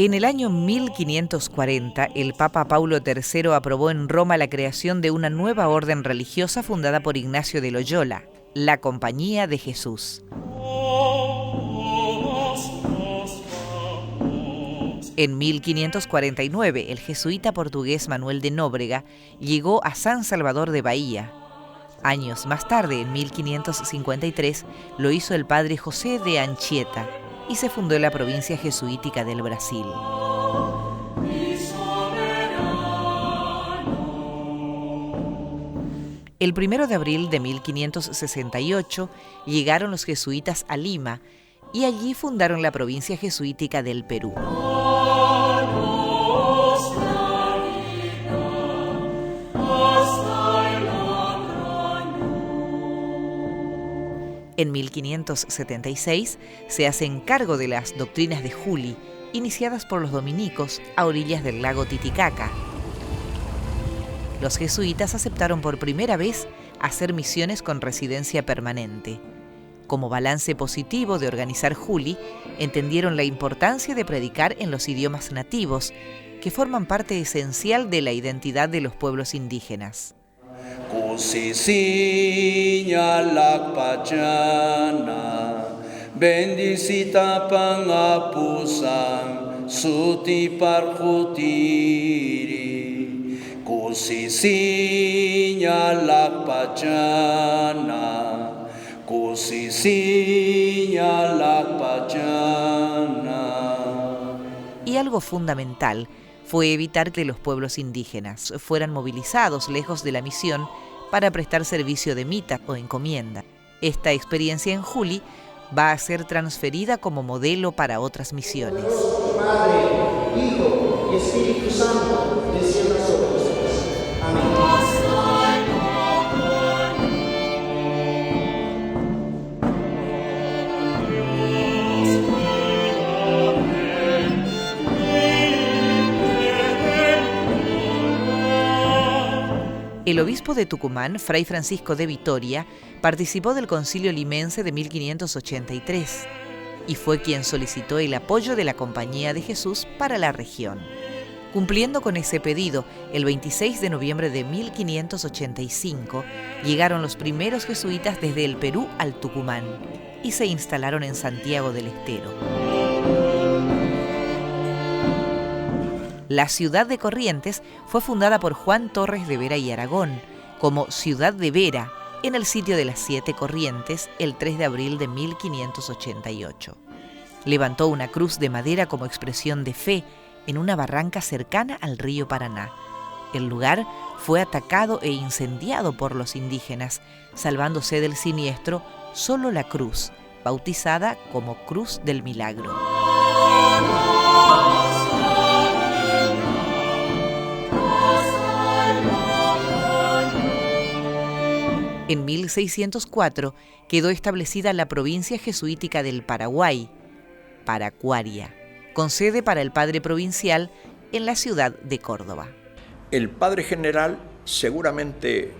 En el año 1540, el Papa Paulo III aprobó en Roma la creación de una nueva orden religiosa fundada por Ignacio de Loyola, la Compañía de Jesús. En 1549, el jesuita portugués Manuel de Nóbrega llegó a San Salvador de Bahía. Años más tarde, en 1553, lo hizo el padre José de Anchieta y se fundó la provincia jesuítica del Brasil. El 1 de abril de 1568 llegaron los jesuitas a Lima y allí fundaron la provincia jesuítica del Perú. En 1576 se hacen cargo de las doctrinas de Juli, iniciadas por los dominicos a orillas del lago Titicaca. Los jesuitas aceptaron por primera vez hacer misiones con residencia permanente. Como balance positivo de organizar Juli, entendieron la importancia de predicar en los idiomas nativos, que forman parte esencial de la identidad de los pueblos indígenas. Kusisinya lakpajana, bendicita pangapusan, suti parjutiri. Kusisinya lakpajana, kusisinya lakpajana. Y algo fundamental fue evitar que los pueblos indígenas fueran movilizados lejos de la misión para prestar servicio de mita o encomienda. Esta experiencia en Juli va a ser transferida como modelo para otras misiones. Dios, Padre, Hijo y Espíritu Santo, descienda sobre ustedes. Amén. El obispo de Tucumán, Fray Francisco de Vitoria, participó del Concilio Limense de 1583 y fue quien solicitó el apoyo de la Compañía de Jesús para la región. Cumpliendo con ese pedido, el 26 de noviembre de 1585 llegaron los primeros jesuitas desde el Perú al Tucumán y se instalaron en Santiago del Estero. La ciudad de Corrientes fue fundada por Juan Torres de Vera y Aragón como Ciudad de Vera en el sitio de las 7 Corrientes el 3 de abril de 1588. Levantó una cruz de madera como expresión de fe en una barranca cercana al río Paraná. El lugar fue atacado e incendiado por los indígenas, salvándose del siniestro solo la cruz, bautizada como Cruz del Milagro. En 1604 quedó establecida la provincia jesuítica del Paraguay, Paracuaria, con sede para el padre provincial en la ciudad de Córdoba. El padre general, seguramente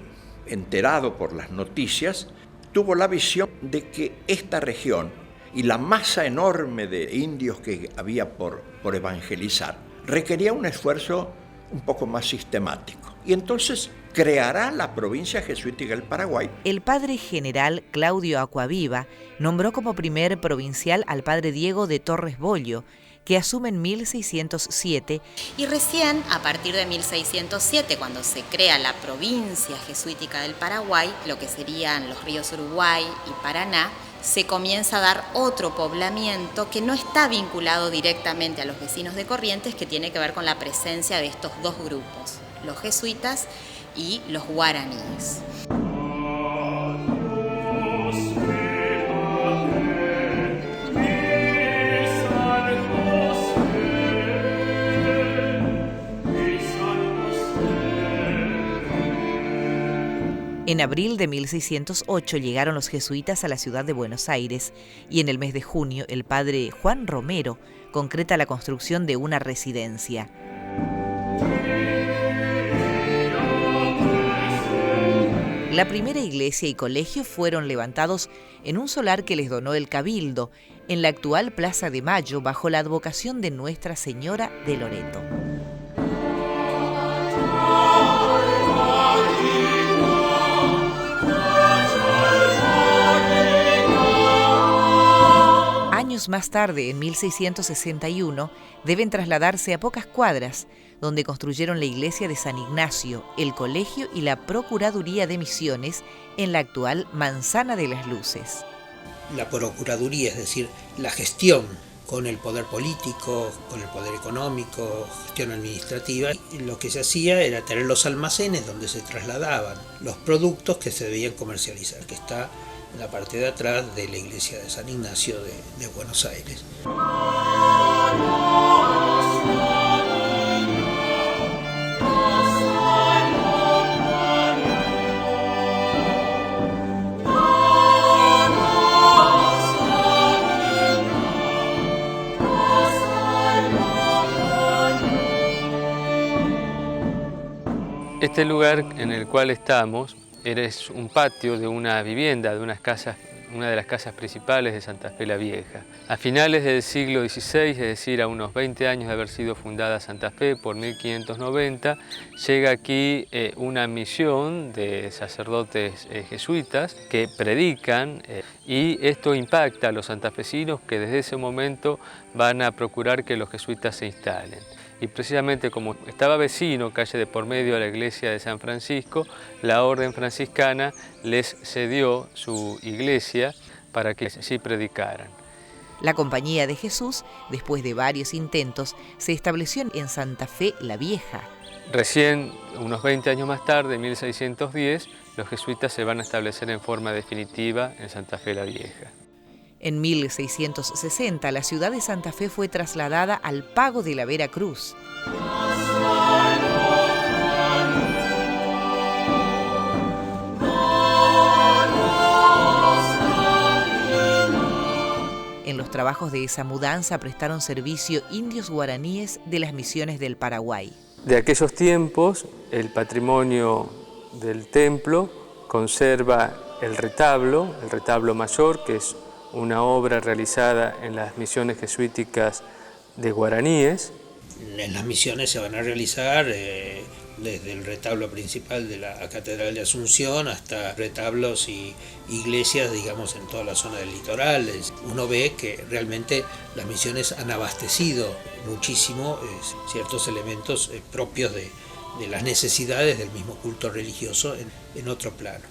enterado por las noticias, tuvo la visión de que esta región y la masa enorme de indios que había por evangelizar requería un esfuerzo un poco más sistemático. Y entonces creará la provincia jesuítica del Paraguay. El padre general Claudio Acuaviva nombró como primer provincial al padre Diego de Torres Bollo, que asume en 1607. Y recién, a partir de 1607, cuando se crea la provincia jesuítica del Paraguay, lo que serían los ríos Uruguay y Paraná, se comienza a dar otro poblamiento que no está vinculado directamente a los vecinos de Corrientes, que tiene que ver con la presencia de estos dos grupos, los jesuitas y los guaraníes. En abril de 1608 llegaron los jesuitas a la ciudad de Buenos Aires y en el mes de junio el padre Juan Romero concreta la construcción de una residencia. La primera iglesia y colegio fueron levantados en un solar que les donó el Cabildo, en la actual Plaza de Mayo, bajo la advocación de Nuestra Señora de Loreto. Años más tarde, en 1661, deben trasladarse a pocas cuadras, donde construyeron la iglesia de San Ignacio, el colegio y la Procuraduría de Misiones en la actual Manzana de las Luces. La Procuraduría, es decir, la gestión con el poder político, con el poder económico, gestión administrativa. Y lo que se hacía era tener los almacenes donde se trasladaban los productos que se debían comercializar, que está en la parte de atrás de la iglesia de San Ignacio de Buenos Aires. Este lugar en el cual estamos es un patio de una vivienda, de una de las casas principales de Santa Fe la Vieja. A finales del siglo XVI, es decir, a unos 20 años de haber sido fundada Santa Fe por 1590, llega aquí una misión de sacerdotes jesuitas que predican y esto impacta a los santafesinos que desde ese momento van a procurar que los jesuitas se instalen. Y precisamente como estaba vecino, calle de por medio, a la iglesia de San Francisco, la orden franciscana les cedió su iglesia para que allí predicaran. La Compañía de Jesús, después de varios intentos, se estableció en Santa Fe la Vieja. Recién, unos 20 años más tarde, en 1610, los jesuitas se van a establecer en forma definitiva en Santa Fe la Vieja. En 1660, la ciudad de Santa Fe fue trasladada al Pago de la Vera Cruz. En los trabajos de esa mudanza prestaron servicio indios guaraníes de las misiones del Paraguay. De aquellos tiempos, el patrimonio del templo conserva el retablo mayor, que es una obra realizada en las misiones jesuíticas de guaraníes. En las misiones se van a realizar desde el retablo principal de la Catedral de Asunción hasta retablos y iglesias, digamos, en toda la zona del litoral. Uno ve que realmente las misiones han abastecido muchísimo ciertos elementos propios de las necesidades del mismo culto religioso en otro plano.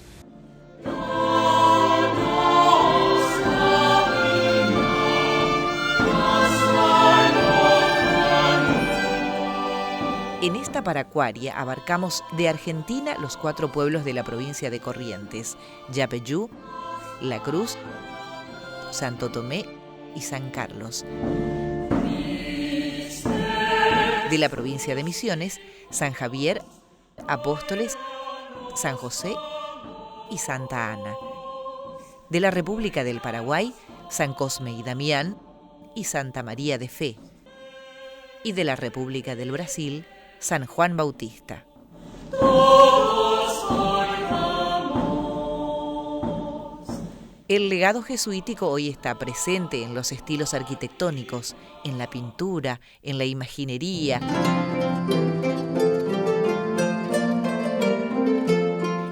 En esta paracuaria abarcamos de Argentina los 4 pueblos de la provincia de Corrientes: Yapeyú, La Cruz, Santo Tomé y San Carlos. De la provincia de Misiones, San Javier, Apóstoles, San José y Santa Ana. De la República del Paraguay, San Cosme y Damián y Santa María de Fe. Y de la República del Brasil, San Juan Bautista. El legado jesuítico hoy está presente en los estilos arquitectónicos, en la pintura, en la imaginería,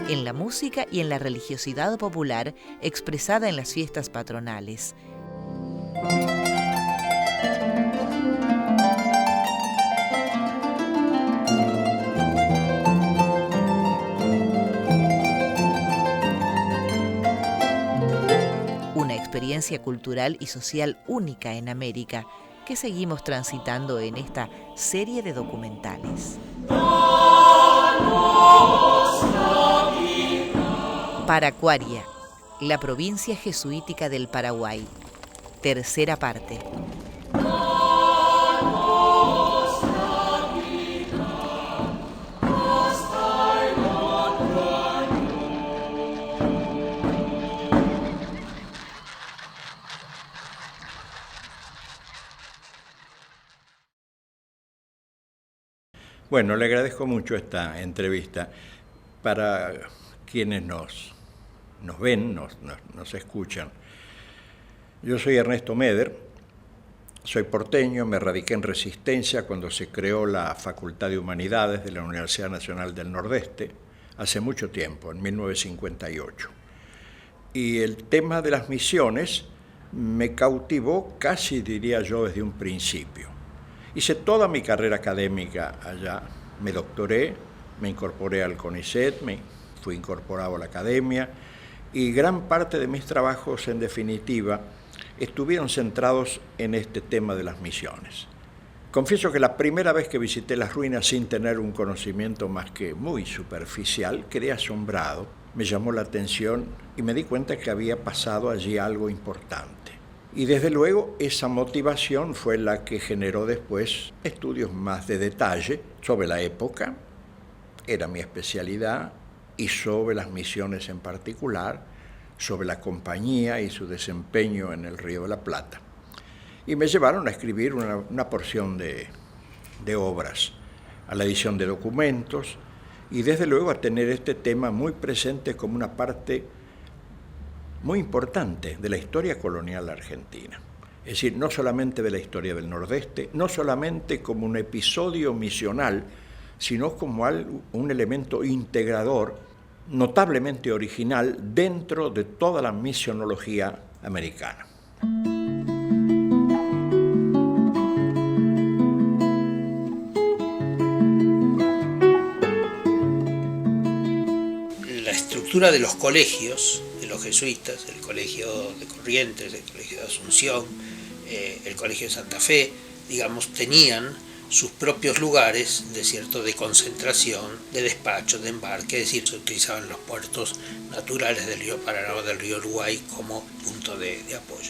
en la música y en la religiosidad popular expresada en las fiestas patronales. Experiencia cultural y social única en América que seguimos transitando en esta serie de documentales. Paracuaria, la provincia jesuítica del Paraguay. Tercera parte. Bueno, le agradezco mucho esta entrevista. Para quienes nos ven, nos escuchan. Yo soy Ernesto Meder, soy porteño, me radiqué en Resistencia cuando se creó la Facultad de Humanidades de la Universidad Nacional del Nordeste, hace mucho tiempo, en 1958. Y el tema de las misiones me cautivó casi, diría yo, desde un principio. Hice toda mi carrera académica allá, me doctoré, me incorporé al CONICET, me fui incorporado a la academia y gran parte de mis trabajos, en definitiva, estuvieron centrados en este tema de las misiones. Confieso que la primera vez que visité las ruinas sin tener un conocimiento más que muy superficial, quedé asombrado, me llamó la atención y me di cuenta que había pasado allí algo importante. Y desde luego esa motivación fue la que generó después estudios más de detalle sobre la época, era mi especialidad, y sobre las misiones en particular, sobre la compañía y su desempeño en el Río de la Plata. Y me llevaron a escribir una porción de obras, a la edición de documentos y desde luego a tener este tema muy presente como una parte muy importante de la historia colonial argentina. Es decir, no solamente de la historia del Nordeste, no solamente como un episodio misional, sino como un elemento integrador notablemente original dentro de toda la misionología americana. La estructura de los colegios de los jesuitas, el Colegio de Corrientes, el Colegio de Asunción, el Colegio de Santa Fe, digamos, tenían sus propios lugares de concentración, de despacho, de embarque, es decir, se utilizaban los puertos naturales del río Paraná o del río Uruguay como punto de apoyo.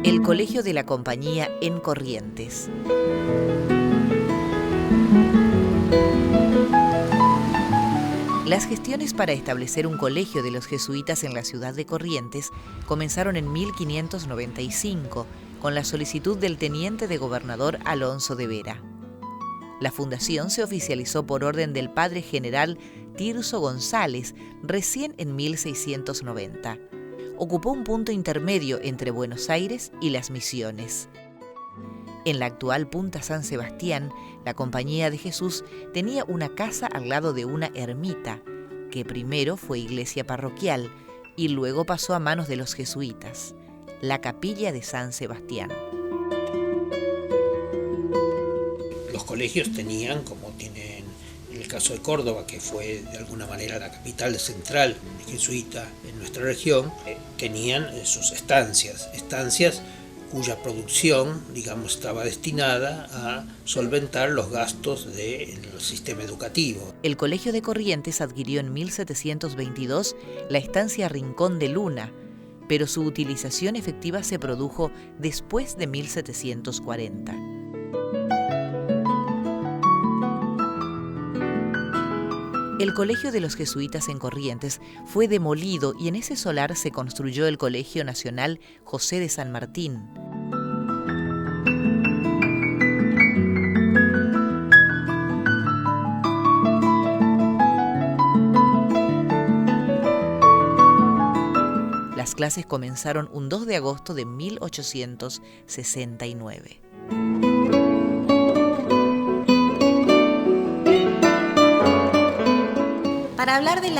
El Colegio de la Compañía en Corrientes. Las gestiones para establecer un colegio de los jesuitas en la ciudad de Corrientes comenzaron en 1595, con la solicitud del teniente de gobernador Alonso de Vera. La fundación se oficializó por orden del padre general Tirso González, recién en 1690. Ocupó un punto intermedio entre Buenos Aires y Las Misiones. En la actual Punta San Sebastián, la Compañía de Jesús tenía una casa al lado de una ermita, que primero fue iglesia parroquial y luego pasó a manos de los jesuitas, la Capilla de San Sebastián. Los colegios tenían, como tienen en el caso de Córdoba, que fue de alguna manera la capital central jesuita en nuestra región, tenían sus estancias cuya producción, digamos, estaba destinada a solventar los gastos del sistema educativo. El Colegio de Corrientes adquirió en 1722 la estancia Rincón de Luna, pero su utilización efectiva se produjo después de 1740. El Colegio de los Jesuitas en Corrientes fue demolido y en ese solar se construyó el Colegio Nacional José de San Martín. Las clases comenzaron un 2 de agosto de 1869. Para hablar de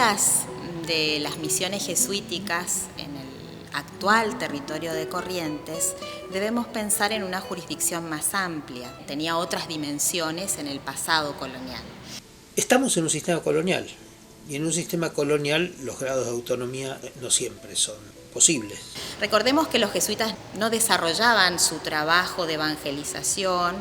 las misiones jesuíticas en el actual territorio de Corrientes, debemos pensar en una jurisdicción más amplia. Tenía otras dimensiones en el pasado colonial. Estamos en un sistema colonial, y en un sistema colonial los grados de autonomía no siempre son posibles. Recordemos que los jesuitas no desarrollaban su trabajo de evangelización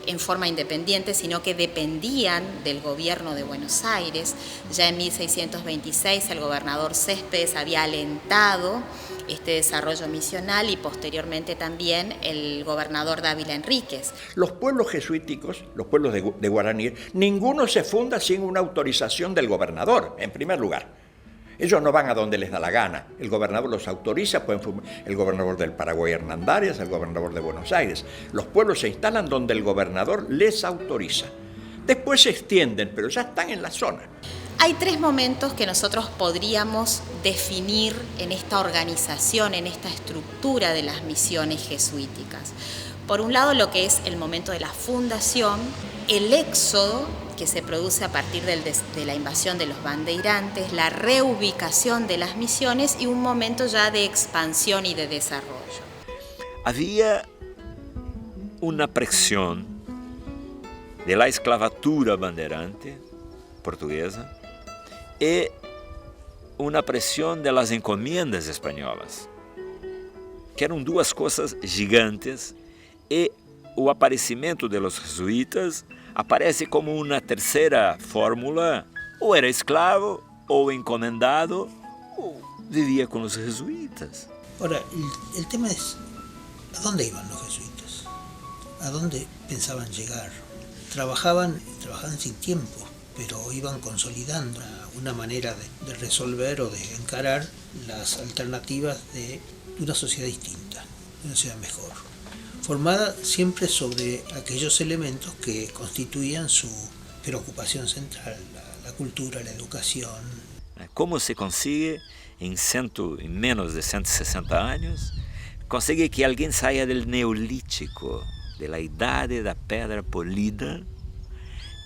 en forma independiente, sino que dependían del gobierno de Buenos Aires. Ya en 1626 el gobernador Céspedes había alentado este desarrollo misional y posteriormente también el gobernador Dávila Enríquez. Los pueblos jesuíticos, los pueblos de Guaraní, ninguno se funda sin una autorización del gobernador, en primer lugar. Ellos no van a donde les da la gana. El gobernador los autoriza, el gobernador del Paraguay, Hernán Arias, el gobernador de Buenos Aires. Los pueblos se instalan donde el gobernador les autoriza. Después se extienden, pero ya están en la zona. Hay 3 momentos que nosotros podríamos definir en esta organización, en esta estructura de las misiones jesuíticas. Por un lado, lo que es el momento de la fundación, el éxodo que se produce a partir de la invasión de los bandeirantes, la reubicación de las misiones y un momento ya de expansión y de desarrollo. Havia uma pressão da escravatura bandeirante portuguesa e uma pressão das encomendas espanholas, que eram 2 coisas gigantes, e o aparecimento dos jesuítas aparece como uma terceira fórmula: ou era escravo, ou encomendado, ou vivia com os jesuítas. Ahora, el tema es, ¿a dónde iban los jesuitas? ¿A dónde pensaban llegar? Trabajaban sin tiempo, pero iban consolidando una manera de resolver o de encarar las alternativas de una sociedad distinta, de una sociedad mejor, formada siempre sobre aquellos elementos que constituían su preocupación central, la cultura, la educación. Como se consigue em menos de 160 anos, conseguir que alguém saia do neolítico, da idade da pedra polida,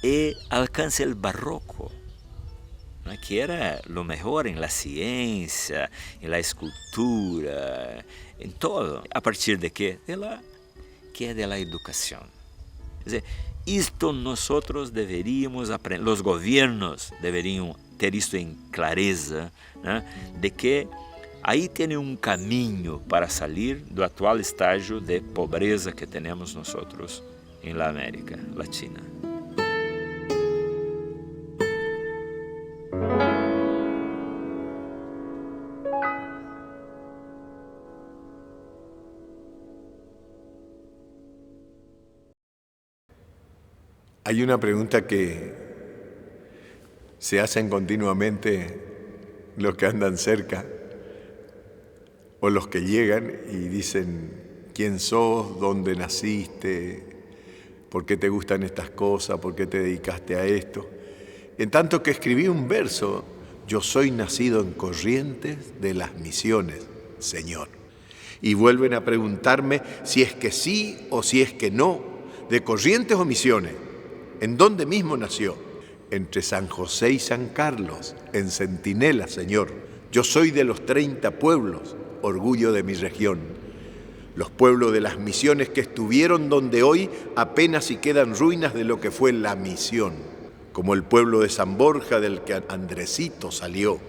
e alcance o barroco, que era o melhor em la ciência, em la escultura, em todo. A partir de quê? Que é da educação. Quer dizer, isto nós deveríamos aprender, os governos deveriam ter isto em clareza, né, de que aí tem um caminho para sair do atual estágio de pobreza que temos nós em la América Latina. Hay una pregunta que se hacen continuamente los que andan cerca o los que llegan y dicen: ¿quién sos? ¿Dónde naciste? ¿Por qué te gustan estas cosas? ¿Por qué te dedicaste a esto? En tanto que escribí un verso: yo soy nacido en Corrientes de las Misiones, Señor. Y vuelven a preguntarme si es que sí o si es que no, de Corrientes o Misiones. ¿En dónde mismo nació? Entre San José y San Carlos, en Centinela, Señor. Yo soy de los 30 pueblos, orgullo de mi región. Los pueblos de las misiones que estuvieron donde hoy apenas si quedan ruinas de lo que fue la misión, como el pueblo de San Borja del que Andresito salió,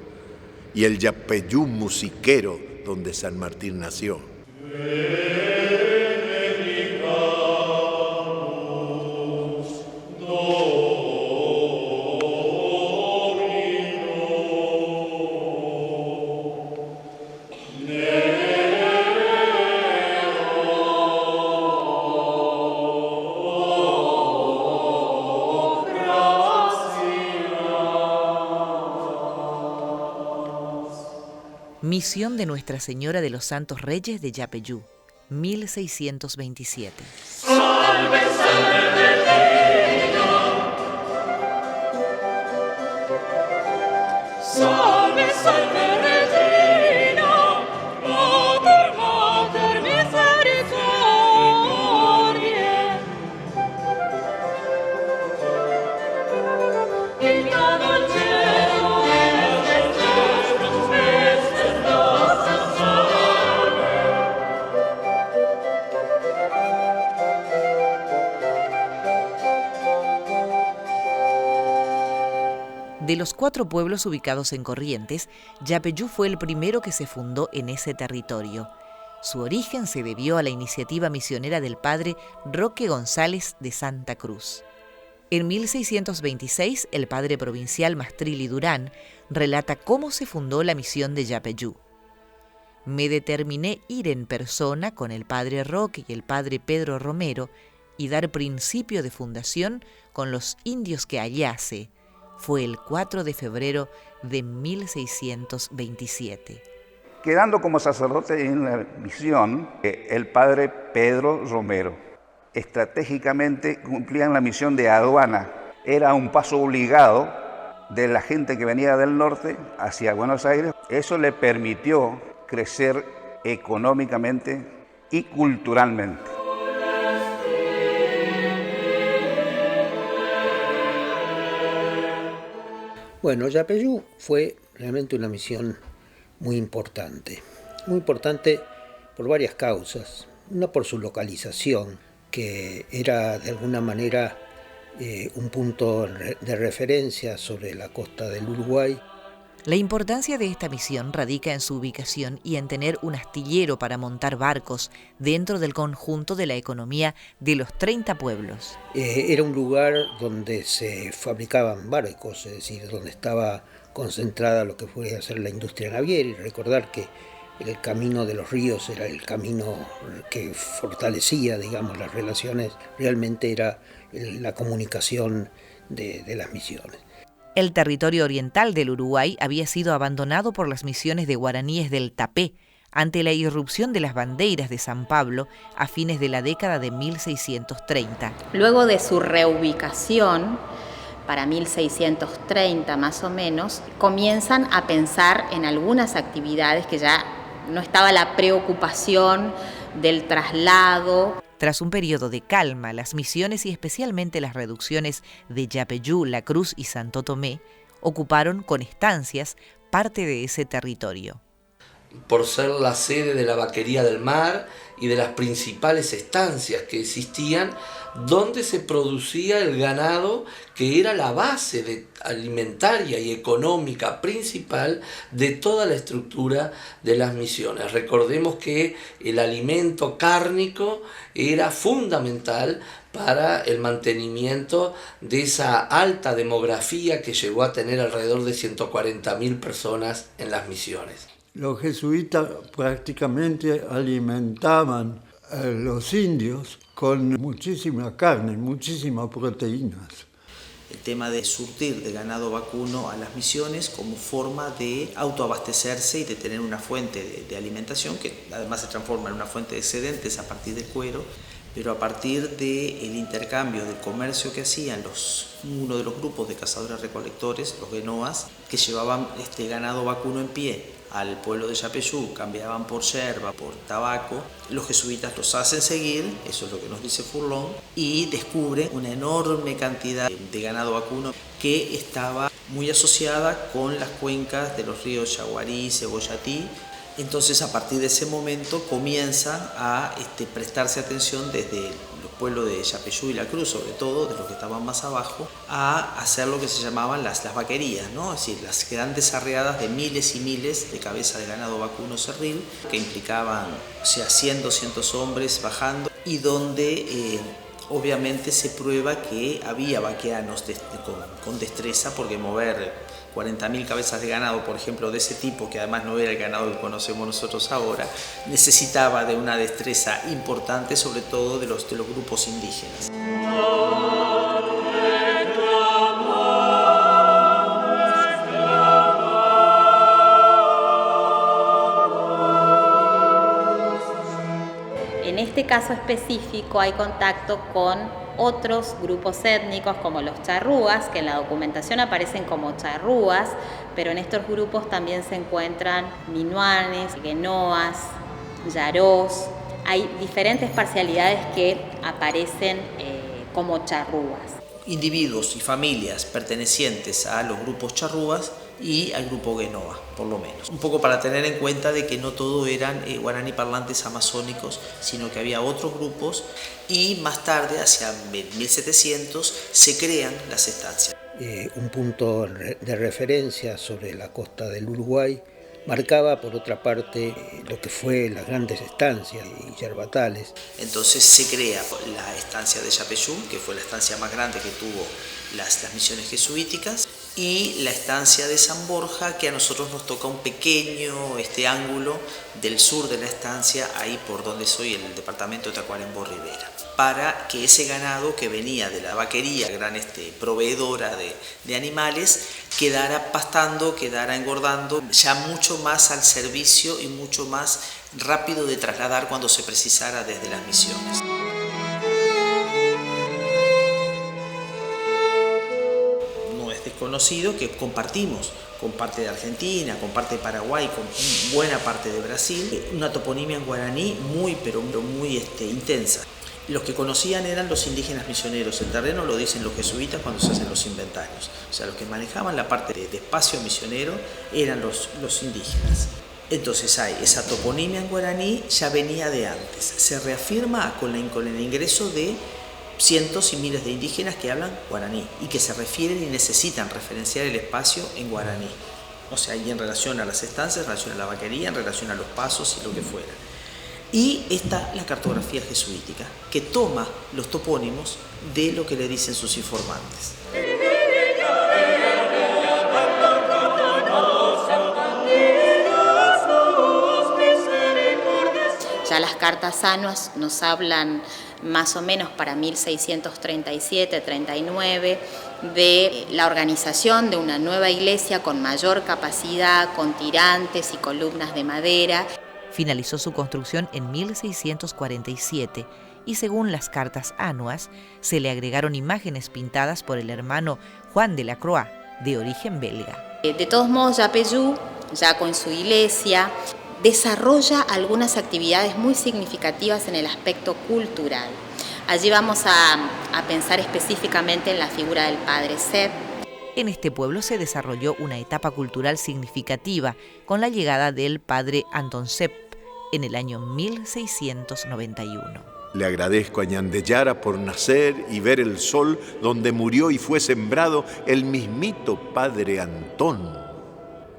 y el Yapeyú musiquero donde San Martín nació. Misión de Nuestra Señora de los Santos Reyes de Yapeyú, 1627. Salve, salve, Regina. Salve, salve, Regina. Mater, mater, misericordiae. Inviado al cielo, De los 4 pueblos ubicados en Corrientes, Yapeyú fue el primero que se fundó en ese territorio. Su origen se debió a la iniciativa misionera del padre Roque González de Santa Cruz. En 1626, el padre provincial Mastrilli Durán relata cómo se fundó la misión de Yapeyú. Me determiné ir en persona con el padre Roque y el padre Pedro Romero y dar principio de fundación con los indios que hallase. Fue el 4 de febrero de 1627. Quedando como sacerdote en la misión, el padre Pedro Romero. Estratégicamente cumplían la misión de aduana. Era un paso obligado de la gente que venía del norte hacia Buenos Aires. Eso le permitió crecer económicamente y culturalmente. Bueno, Yapeyú fue realmente una misión muy importante por varias causas. Una por su localización, que era de alguna manera un punto de referencia sobre la costa del Uruguay. La importancia de esta misión radica en su ubicación y en tener un astillero para montar barcos dentro del conjunto de la economía de los 30 pueblos. Era un lugar donde se fabricaban barcos, es decir, donde estaba concentrada lo que podía ser la industria naviera, y recordar que el camino de los ríos era el camino que fortalecía, digamos, las relaciones, realmente era la comunicación de las misiones. El territorio oriental del Uruguay había sido abandonado por las misiones de guaraníes del Tapé ante la irrupción de las bandeiras de San Pablo a fines de la década de 1630. Luego de su reubicación, para 1630 más o menos, comienzan a pensar en algunas actividades que ya no estaba la preocupación del traslado. Tras un periodo de calma, las misiones y especialmente las reducciones de Yapeyú, La Cruz y Santo Tomé ocuparon con estancias parte de ese territorio. Por ser la sede de la vaquería del mar y de las principales estancias que existían, donde se producía el ganado, que era la base alimentaria y económica principal de toda la estructura de las misiones. Recordemos que el alimento cárnico era fundamental para el mantenimiento de esa alta demografía que llegó a tener alrededor de 140.000 personas en las misiones. Los jesuitas prácticamente alimentaban a los indios con muchísima carne, muchísimas proteínas. El tema de surtir de ganado vacuno a las misiones como forma de autoabastecerse y de tener una fuente de alimentación que además se transforma en una fuente de excedentes a partir del cuero, pero a partir del intercambio, del comercio que hacían uno de los grupos de cazadores-recolectores, los guenoas, que llevaban este ganado vacuno en pie al pueblo de Yapeyú, cambiaban por yerba, por tabaco. Los jesuitas los hacen seguir, eso es lo que nos dice Furlón, y descubren una enorme cantidad de ganado vacuno que estaba muy asociada con las cuencas de los ríos Yaguarí, Cebollatí. Entonces, a partir de ese momento comienzan a prestarse atención desde los pueblos de Yapeyú y La Cruz, sobre todo, de los que estaban más abajo, a hacer lo que se llamaban las vaquerías, ¿no? Es decir, las grandes arreadas de miles y miles de cabezas de ganado vacuno cerril, que implicaban, 100, 200 hombres bajando, y donde obviamente se prueba que había vaqueanos con destreza, porque mover 40.000 cabezas de ganado, por ejemplo, de ese tipo, que además no era el ganado que conocemos nosotros ahora, necesitaba de una destreza importante, sobre todo de los grupos indígenas. En este caso específico hay contacto con otros grupos étnicos como los charrúas, que en la documentación aparecen como charrúas, pero en estos grupos también se encuentran minuanes, guenoas, yarós. Hay diferentes parcialidades que aparecen como charrúas. Individuos y familias pertenecientes a los grupos charrúas y al grupo guenoa, por lo menos. Un poco para tener en cuenta de que no todo eran guaraní parlantes amazónicos, sino que había otros grupos, y más tarde, hacia 1700, se crean las estancias. Un punto de referencia sobre la costa del Uruguay marcaba, por otra parte, lo que fue las grandes estancias y yerbatales. Entonces se crea la estancia de Yapeyú, que fue la estancia más grande que tuvo las misiones jesuíticas, y la estancia de San Borja, que a nosotros nos toca un pequeño ángulo del sur de la estancia, ahí por donde soy, el departamento de Tacuarembó Rivera, para que ese ganado que venía de la vaquería, gran proveedora de animales, quedara pastando, quedara engordando, ya mucho más al servicio y mucho más rápido de trasladar cuando se precisara desde las misiones. No es desconocido que compartimos con parte de Argentina, con parte de Paraguay, con buena parte de Brasil, una toponimia en guaraní muy intensa. Los que conocían eran los indígenas misioneros, el terreno lo dicen los jesuitas cuando se hacen los inventarios. O sea, los que manejaban la parte de espacio misionero eran los indígenas. Entonces hay esa toponimia en guaraní, ya venía de antes. Se reafirma con el ingreso de cientos y miles de indígenas que hablan guaraní y que se refieren y necesitan referenciar el espacio en guaraní. O sea, y en relación a las estancias, en relación a la vaquería, en relación a los pasos y lo que fuera. Y está la cartografía jesuítica, que toma los topónimos de lo que le dicen sus informantes. Ya las cartas anuas nos hablan más o menos para 1637-39 de la organización de una nueva iglesia con mayor capacidad, con tirantes y columnas de madera. Finalizó su construcción en 1647 y según las cartas anuas se le agregaron imágenes pintadas por el hermano Juan de la Croix, de origen belga. De todos modos, Yapeyú, ya con su iglesia, desarrolla algunas actividades muy significativas en el aspecto cultural. Allí vamos a pensar específicamente en la figura del padre Sepp. En este pueblo se desarrolló una etapa cultural significativa con la llegada del padre Anton Sepp en el año 1691. Le agradezco a Ñandeyara por nacer y ver el sol donde murió y fue sembrado el mismito padre Antón.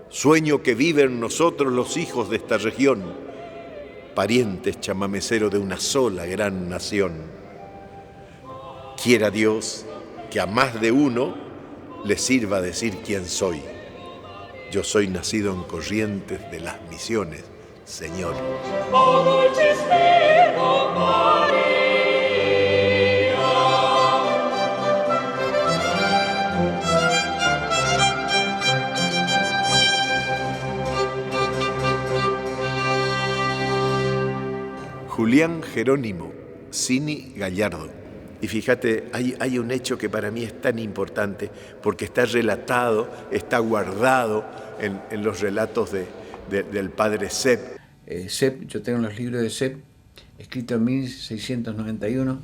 Sueño que viven nosotros los hijos de esta región, parientes chamameceros de una sola gran nación. Quiera Dios que a más de uno le sirva decir quién soy. Yo soy nacido en Corrientes de las Misiones, Señor. Oh, dulcísima María. Julián Jerónimo, Cini Gallardo. Y fíjate, hay un hecho que para mí es tan importante porque está relatado, está guardado en los relatos del padre Sepp. Sepp, yo tengo los libros de Sepp, escritos en 1691,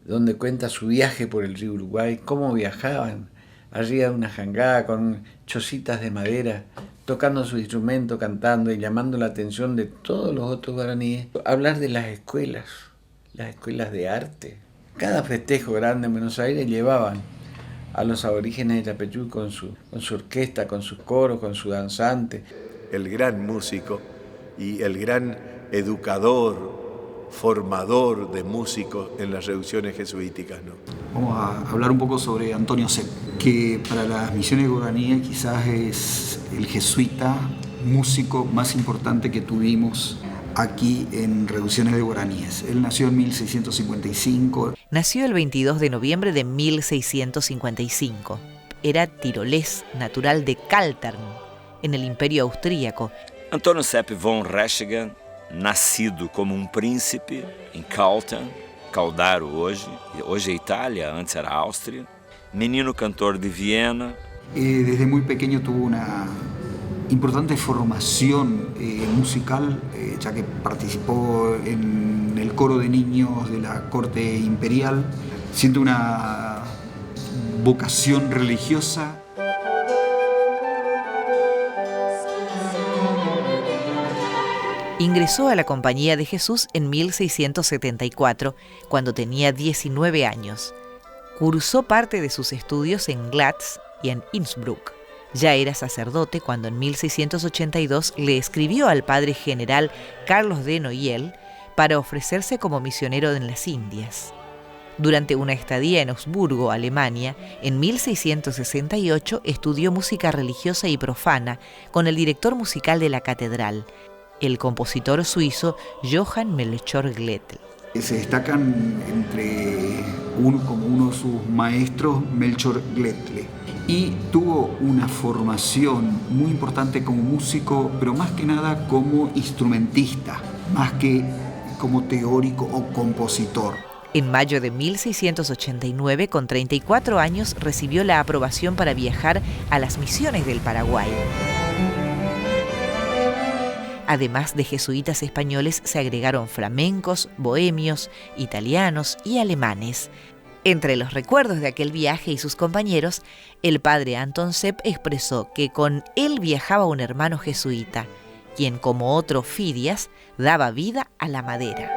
donde cuenta su viaje por el río Uruguay, cómo viajaban arriba de una jangada con chocitas de madera, tocando su instrumento, cantando y llamando la atención de todos los otros guaraníes. Hablar de las escuelas de arte. Cada festejo grande en Buenos Aires llevaban a los aborígenes de Yapeyú con su orquesta, con sus coros, con su danzante. El gran músico y el gran educador, formador de músicos en las reducciones jesuíticas, ¿no? Vamos a hablar un poco sobre Antonio Sepp, que para las misiones guaraníes quizás es el jesuita músico más importante que tuvimos aquí en Reducciones de Guaraníes. Él nació en 1655. Nació el 22 de noviembre de 1655. Era tirolés, natural de Kaltern, en el Imperio Austríaco. Antonio Sepp von Rechtigan, nascido como um príncipe em Kaltern, Caldaro hoje é Itália, antes era Áustria, menino cantor de Viena. Desde muy pequeño tuvo una importante formación musical, ya que participó en el coro de niños de la corte imperial. Siente una vocación religiosa. Ingresó a la Compañía de Jesús en 1674, cuando tenía 19 años. Cursó parte de sus estudios en Glatz y en Innsbruck. Ya era sacerdote cuando en 1682 le escribió al padre general Carlos de Noyel para ofrecerse como misionero en las Indias. Durante una estadía en Augsburgo, Alemania, en 1668 estudió música religiosa y profana con el director musical de la catedral, el compositor suizo Johann Melchior Gletl. Se destacan como uno de sus maestros Melchior Gletl. y tuvo una formación muy importante como músico, pero más que nada como instrumentista, más que como teórico o compositor. En mayo de 1689, con 34 años, recibió la aprobación para viajar a las misiones del Paraguay. Además de jesuitas españoles, se agregaron flamencos, bohemios, italianos y alemanes. Entre los recuerdos de aquel viaje y sus compañeros, el padre Anton Sepp expresó que con él viajaba un hermano jesuita, quien, como otro Fidias, daba vida a la madera.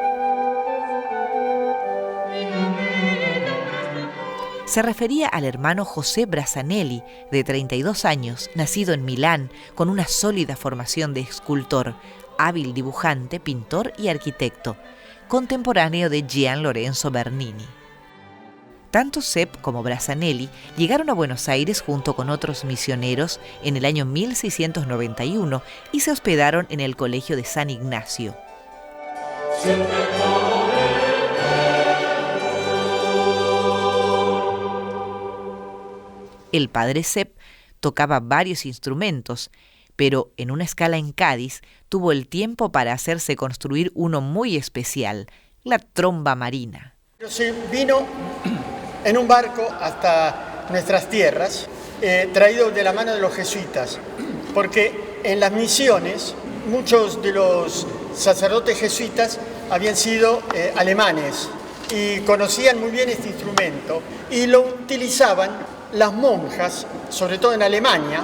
Se refería al hermano José Brassanelli, de 32 años, nacido en Milán, con una sólida formación de escultor, hábil dibujante, pintor y arquitecto, contemporáneo de Gian Lorenzo Bernini. Tanto Sepp como Brassanelli llegaron a Buenos Aires junto con otros misioneros en el año 1691 y se hospedaron en el Colegio de San Ignacio. El padre Sepp tocaba varios instrumentos, pero en una escala en Cádiz tuvo el tiempo para hacerse construir uno muy especial, la tromba marina. Se vino en un barco hasta nuestras tierras, traído de la mano de los jesuitas, porque en las misiones muchos de los sacerdotes jesuitas habían sido alemanes y conocían muy bien este instrumento y lo utilizaban. Las monjas, sobre todo en Alemania,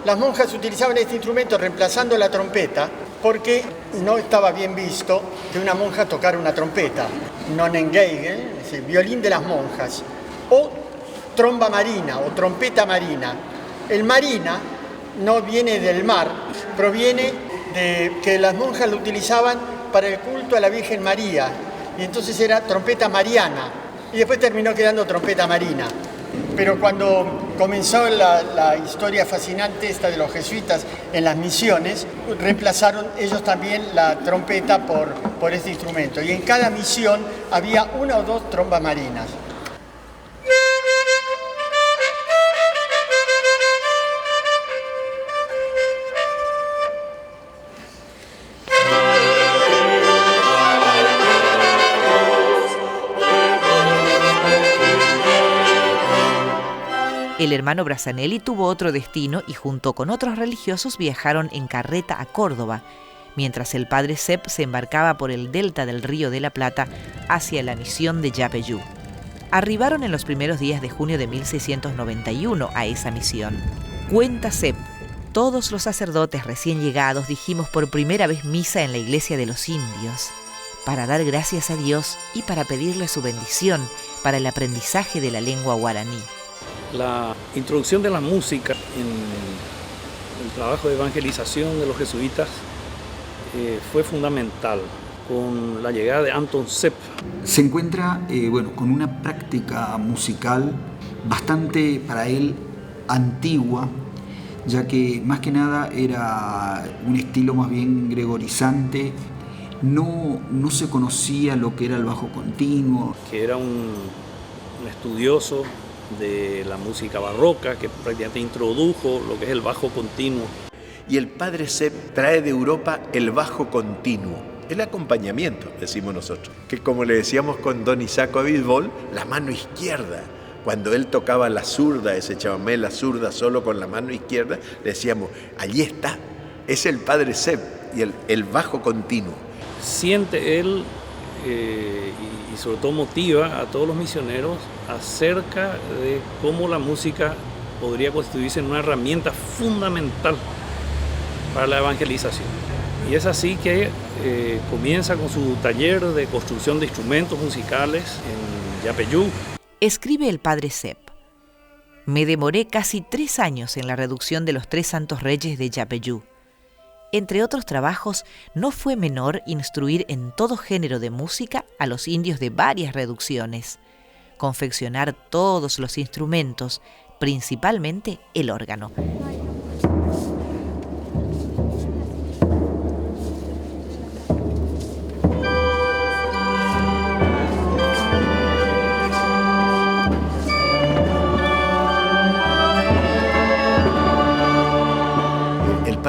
las monjas utilizaban este instrumento reemplazando la trompeta porque no estaba bien visto que una monja tocara una trompeta, Nonnengeigen, es el violín de las monjas, o tromba marina o trompeta marina. El marina no viene del mar, proviene de que las monjas lo utilizaban para el culto a la Virgen María, y entonces era trompeta mariana, y después terminó quedando trompeta marina. Pero cuando comenzó la historia fascinante esta de los jesuitas en las misiones, reemplazaron ellos también la trompeta por este instrumento. Y en cada misión había una o dos trombas marinas. El hermano Brassanelli tuvo otro destino y junto con otros religiosos viajaron en carreta a Córdoba, mientras el padre Sepp se embarcaba por el delta del Río de la Plata hacia la misión de Yapeyú. Arribaron en los primeros días de junio de 1691 a esa misión. Cuenta Sepp: todos los sacerdotes recién llegados dijimos por primera vez misa en la iglesia de los indios, para dar gracias a Dios y para pedirle su bendición para el aprendizaje de la lengua guaraní. La introducción de la música en el trabajo de evangelización de los jesuitas fue fundamental con la llegada de Anton Sepp. Se encuentra con una práctica musical bastante para él antigua, ya que más que nada era un estilo más bien gregorizante. No se conocía lo que era el bajo continuo. Que era un estudioso de la música barroca, que prácticamente introdujo lo que es el bajo continuo. Y el padre Sepp trae de Europa el bajo continuo, el acompañamiento, decimos nosotros, que como le decíamos con don Isaac Abitbol, la mano izquierda. Cuando él tocaba la zurda, ese chamamé, la zurda solo con la mano izquierda, le decíamos, allí está, es el padre Sepp y el bajo continuo. Siente él y sobre todo motiva a todos los misioneros acerca de cómo la música podría constituirse en una herramienta fundamental para la evangelización. Y es así que comienza con su taller de construcción de instrumentos musicales en Yapeyú. Escribe el padre Sepp: me demoré casi 3 años en la reducción de los 3 santos reyes de Yapeyú. Entre otros trabajos, no fue menor instruir en todo género de música a los indios de varias reducciones, confeccionar todos los instrumentos, principalmente el órgano.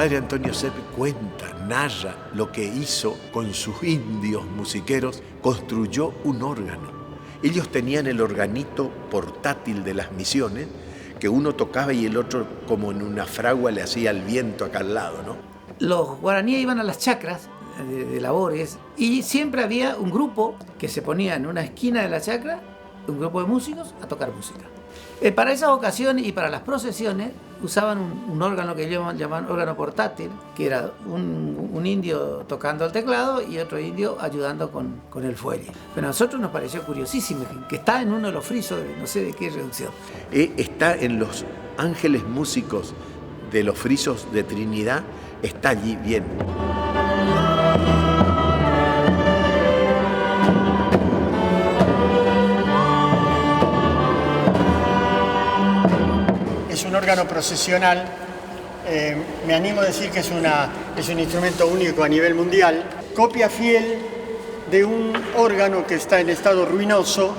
padre Antonio Sepp cuenta, narra lo que hizo con sus indios musiqueros, construyó un órgano. Ellos tenían el organito portátil de las misiones, que uno tocaba y el otro, como en una fragua, le hacía el viento acá al lado, ¿no? Los guaraníes iban a las chacras de labores y siempre había un grupo que se ponía en una esquina de la chacra, un grupo de músicos, a tocar música. Para esas ocasiones y para las procesiones usaban un órgano que llamaban órgano portátil, que era un indio tocando el teclado y otro indio ayudando con el fuelle. Pero a nosotros nos pareció curiosísimo, que está en uno de los frisos, no sé de qué reducción. Está en los ángeles músicos de los frisos de Trinidad, está allí bien. Es un órgano procesional, me animo a decir que es un instrumento único a nivel mundial, copia fiel de un órgano que está en estado ruinoso,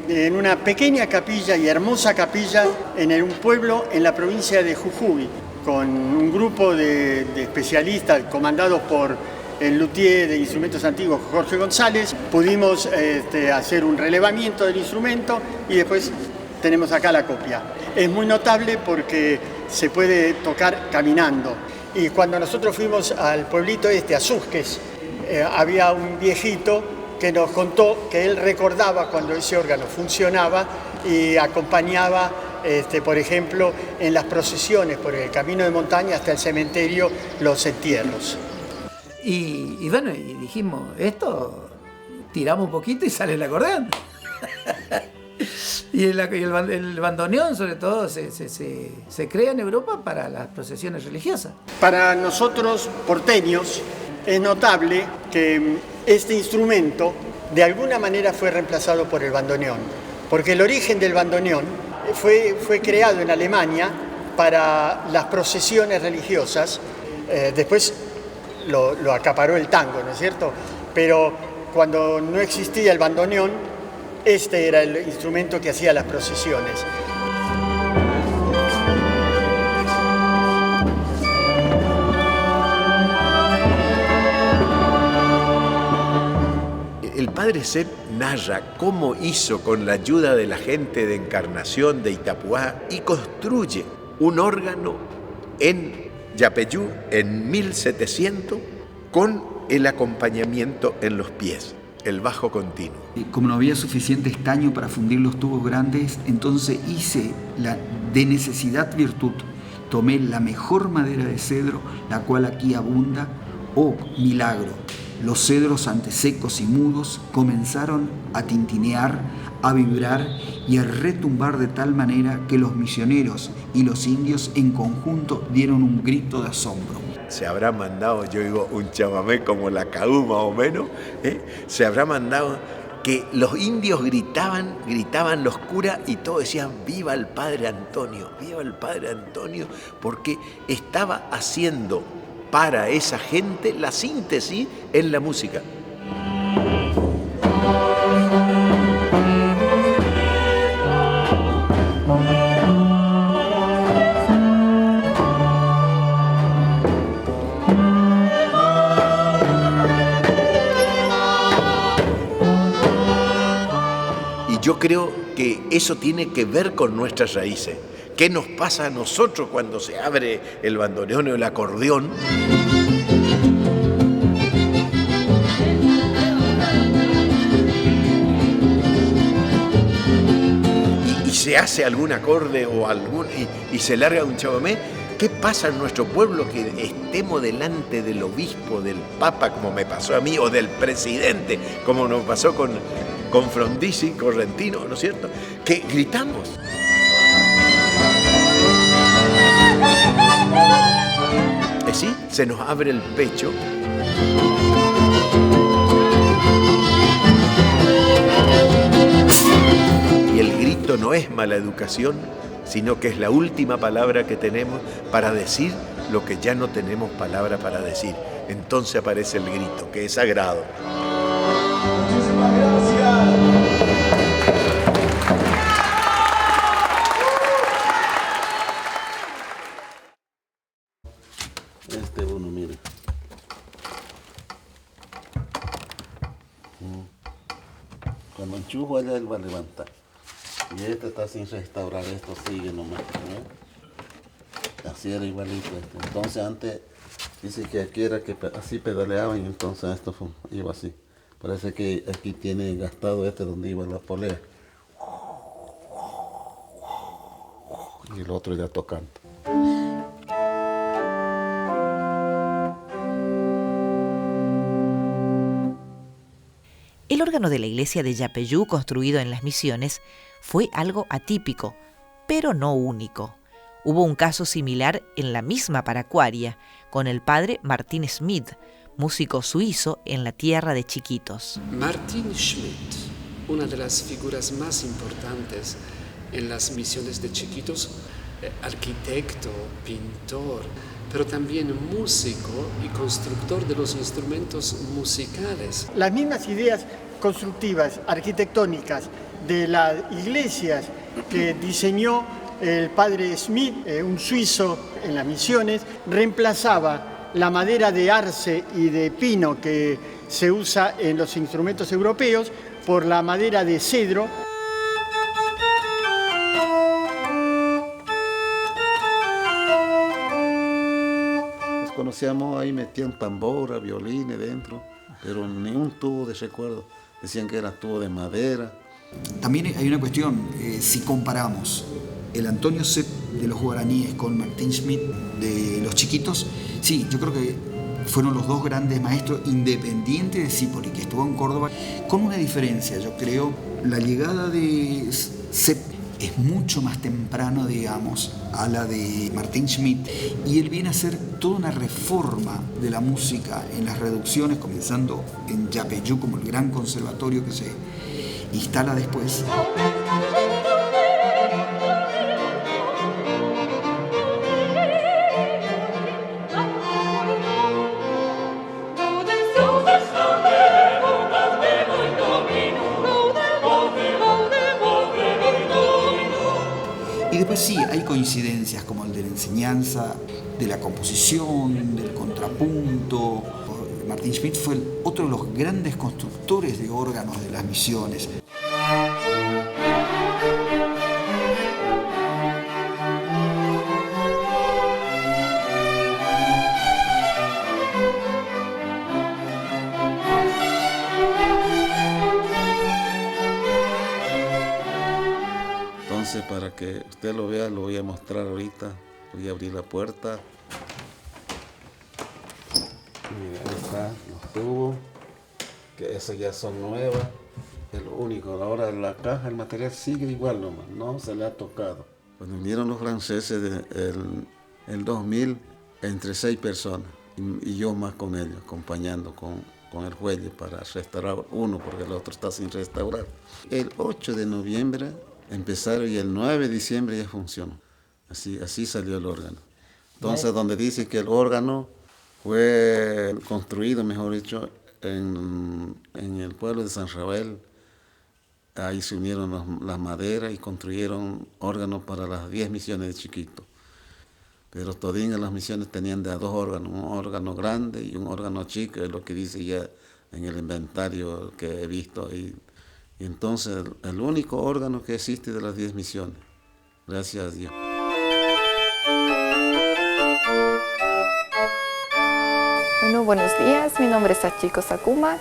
en una pequeña capilla y hermosa capilla en un pueblo en la provincia de Jujuy, con un grupo de especialistas comandados por el luthier de instrumentos antiguos Jorge González. Pudimos hacer un relevamiento del instrumento y después tenemos acá la copia. Es muy notable porque se puede tocar caminando. Y cuando nosotros fuimos al pueblito a Susques, había un viejito que nos contó que él recordaba cuando ese órgano funcionaba y acompañaba, por ejemplo, en las procesiones por el camino de montaña hasta el cementerio, los entierros. Y bueno, y dijimos, esto tiramos un poquito y sale el acordeón. Y el bandoneón, sobre todo, se crea en Europa para las procesiones religiosas. Para nosotros, porteños, es notable que este instrumento de alguna manera fue reemplazado por el bandoneón, porque el origen del bandoneón fue creado en Alemania para las procesiones religiosas, después lo acaparó el tango, ¿no es cierto? Pero cuando no existía el bandoneón, este era el instrumento que hacía las procesiones. El padre Sepp narra cómo hizo con la ayuda de la gente de Encarnación de Itapuá y construye un órgano en Yapeyú en 1700 con el acompañamiento en los pies, el bajo continuo. Como no había suficiente estaño para fundir los tubos grandes, entonces hice de necesidad virtud. Tomé la mejor madera de cedro, la cual aquí abunda. ¡Oh, milagro! Los cedros, antes secos y mudos, comenzaron a tintinear, a vibrar y a retumbar de tal manera que los misioneros y los indios en conjunto dieron un grito de asombro. Se habrá mandado, yo digo, un chamamé como la caú más o menos, se habrá mandado que los indios gritaban los curas y todos decían viva el Padre Antonio, porque estaba haciendo para esa gente la síntesis en la música. Yo creo que eso tiene que ver con nuestras raíces. ¿Qué nos pasa a nosotros cuando se abre el bandoneón o el acordeón? Y se hace algún acorde o y se larga un chamamé. ¿Qué pasa en nuestro pueblo que estemos delante del obispo, del papa, como me pasó a mí, o del presidente, como nos pasó con Frondizi, Correntino, ¿no es cierto?, que gritamos? Sí, se nos abre el pecho. Y el grito no es mala educación, sino que es la última palabra que tenemos para decir lo que ya no tenemos palabra para decir. Entonces aparece el grito, que es sagrado. Muchísimas gracias. flojo, allá él va a levantar. Y este está sin restaurar, esto sigue nomás, ¿no? Así era igualito este. Entonces antes dice que aquí era que así pedaleaban y entonces esto iba así. Parece que aquí tiene gastado este donde iba la polea. Y el otro ya tocando. El órgano de la iglesia de Yapeyú, construido en las Misiones, fue algo atípico, pero no único. Hubo un caso similar en la misma Paracuaria, con el padre Martín Schmidt, músico suizo en la tierra de Chiquitos. Martín Schmidt, una de las figuras más importantes en las misiones de Chiquitos, arquitecto, pintor, pero también músico y constructor de los instrumentos musicales. Las mismas ideas constructivas, arquitectónicas de las iglesias que diseñó el padre Schmidt, un suizo en las Misiones, reemplazaba la madera de arce y de pino que se usa en los instrumentos europeos por la madera de cedro. Conocíamos ahí, metían tambora, violines dentro, pero ni un tubo de recuerdo. Decían que era tubo de madera. También hay una cuestión, si comparamos el Antonio Sepp de los guaraníes con Martín Schmidt de los Chiquitos, sí, yo creo que fueron los dos grandes maestros independientes de Zípoli, que estuvo en Córdoba, con una diferencia, yo creo, la llegada de Sepp es mucho más temprano, digamos, a la de Martín Schmidt, y él viene a hacer toda una reforma de la música en las reducciones, comenzando en Yapeyú como el gran conservatorio que se instala después. Y después sí, hay coincidencias como el de la enseñanza, de la composición, del contrapunto. Martín Schmidt fue otro de los grandes constructores de órganos de las Misiones. Entonces, para que usted lo vea, lo voy a mostrar ahorita. Voy a abrir la puerta. Mira, ahí está los tubos, que esas ya son nuevas. Es lo único. Ahora la caja, el material sigue igual nomás, no se le ha tocado. Cuando vinieron los franceses el 2000, entre 6 personas, y yo más con ellos, acompañando con el juez para restaurar uno, porque el otro está sin restaurar. El 8 de noviembre empezaron y el 9 de diciembre ya funcionó. Así salió el órgano. Entonces, donde dice que el órgano fue construido, mejor dicho, en el pueblo de San Rafael, ahí se unieron las maderas y construyeron órganos para las 10 misiones de Chiquitos. Pero todavía las misiones tenían de a 2 órganos, un órgano grande y un órgano chico, es lo que dice ya en el inventario que he visto ahí. Y entonces el único órgano que existe de las 10 misiones, gracias a Dios. Bueno, buenos días, mi nombre es Achiko Sakuma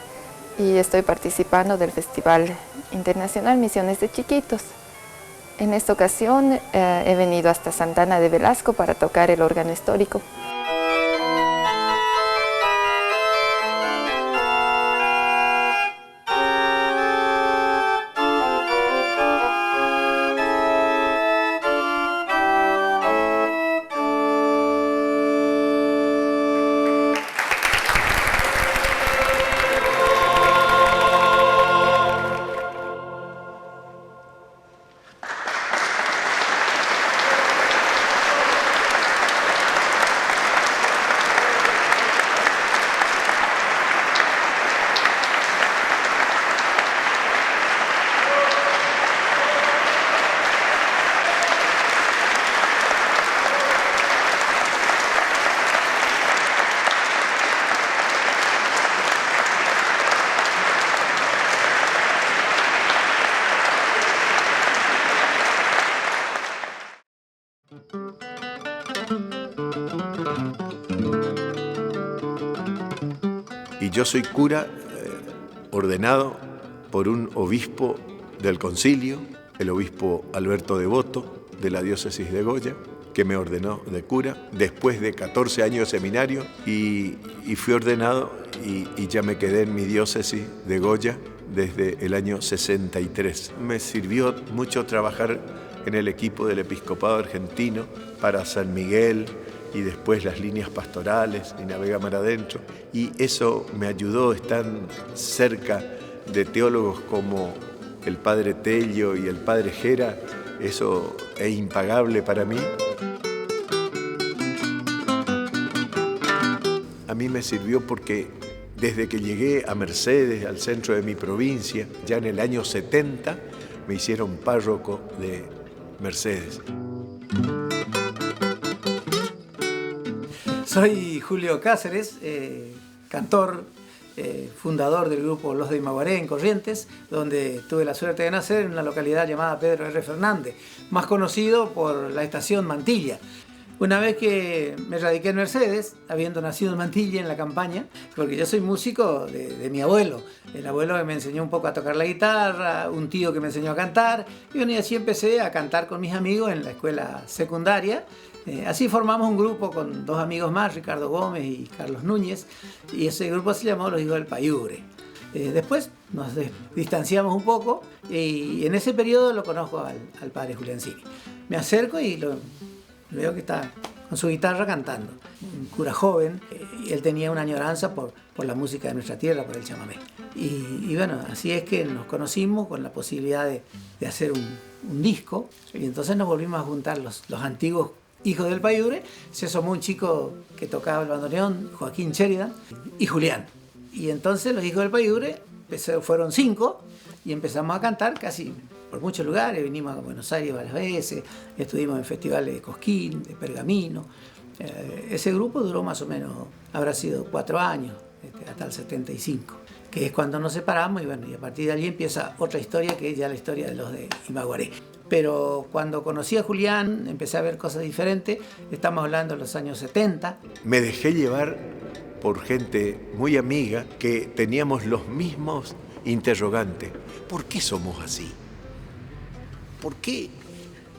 y estoy participando del Festival Internacional Misiones de Chiquitos. En esta ocasión he venido hasta Santana de Velasco para tocar el órgano histórico. Y yo soy cura ordenado por un obispo del concilio, el obispo Alberto Devoto, de la diócesis de Goya, que me ordenó de cura después de 14 años de seminario y fui ordenado y ya me quedé en mi diócesis de Goya desde el año 63. Me sirvió mucho trabajar en el equipo del episcopado argentino para San Miguel y después las líneas pastorales y Navega Mar Adentro, y eso me ayudó a estar cerca de teólogos como el padre Tello y el padre Gera. Eso es impagable para mí. A mí me sirvió porque desde que llegué a Mercedes, al centro de mi provincia, ya en el año 70, me hicieron párroco de Mercedes. Soy Julio Cáceres, cantor, fundador del grupo Los de Imaguaré en Corrientes, donde tuve la suerte de nacer en una localidad llamada Pedro R. Fernández, más conocido por la estación Mantilla. Una vez que me radiqué en Mercedes, habiendo nacido en Mantilla en la campaña, porque yo soy músico de mi abuelo, el abuelo que me enseñó un poco a tocar la guitarra, un tío que me enseñó a cantar, y bueno, y así empecé a cantar con mis amigos en la escuela secundaria. Así formamos un grupo con dos amigos más, Ricardo Gómez y Carlos Núñez, y ese grupo se llamó Los Hijos del Payure. Después nos distanciamos un poco y en ese periodo lo conozco al padre Juliancini. Me acerco y veo que está con su guitarra cantando. Un cura joven, y él tenía una añoranza por la música de nuestra tierra, por el chamamé. Y bueno, así es que nos conocimos con la posibilidad de hacer un disco, y entonces nos volvimos a juntar los antiguos Hijos del Payure. Se asomó un chico que tocaba el bandoneón, Joaquín Sheridan, y Julián. Y entonces los Hijos del Payure fueron 5 y empezamos a cantar casi por muchos lugares. Vinimos a Buenos Aires varias veces, estuvimos en festivales de Cosquín, de Pergamino. Ese grupo duró más o menos, habrá sido 4 años, hasta el 75, que es cuando nos separamos, y bueno, y a partir de allí empieza otra historia, que es ya la historia de Los de Imaguaré. Pero cuando conocí a Julián, empecé a ver cosas diferentes. Estamos hablando de los años 70. Me dejé llevar por gente muy amiga que teníamos los mismos interrogantes. ¿Por qué somos así? ¿Por qué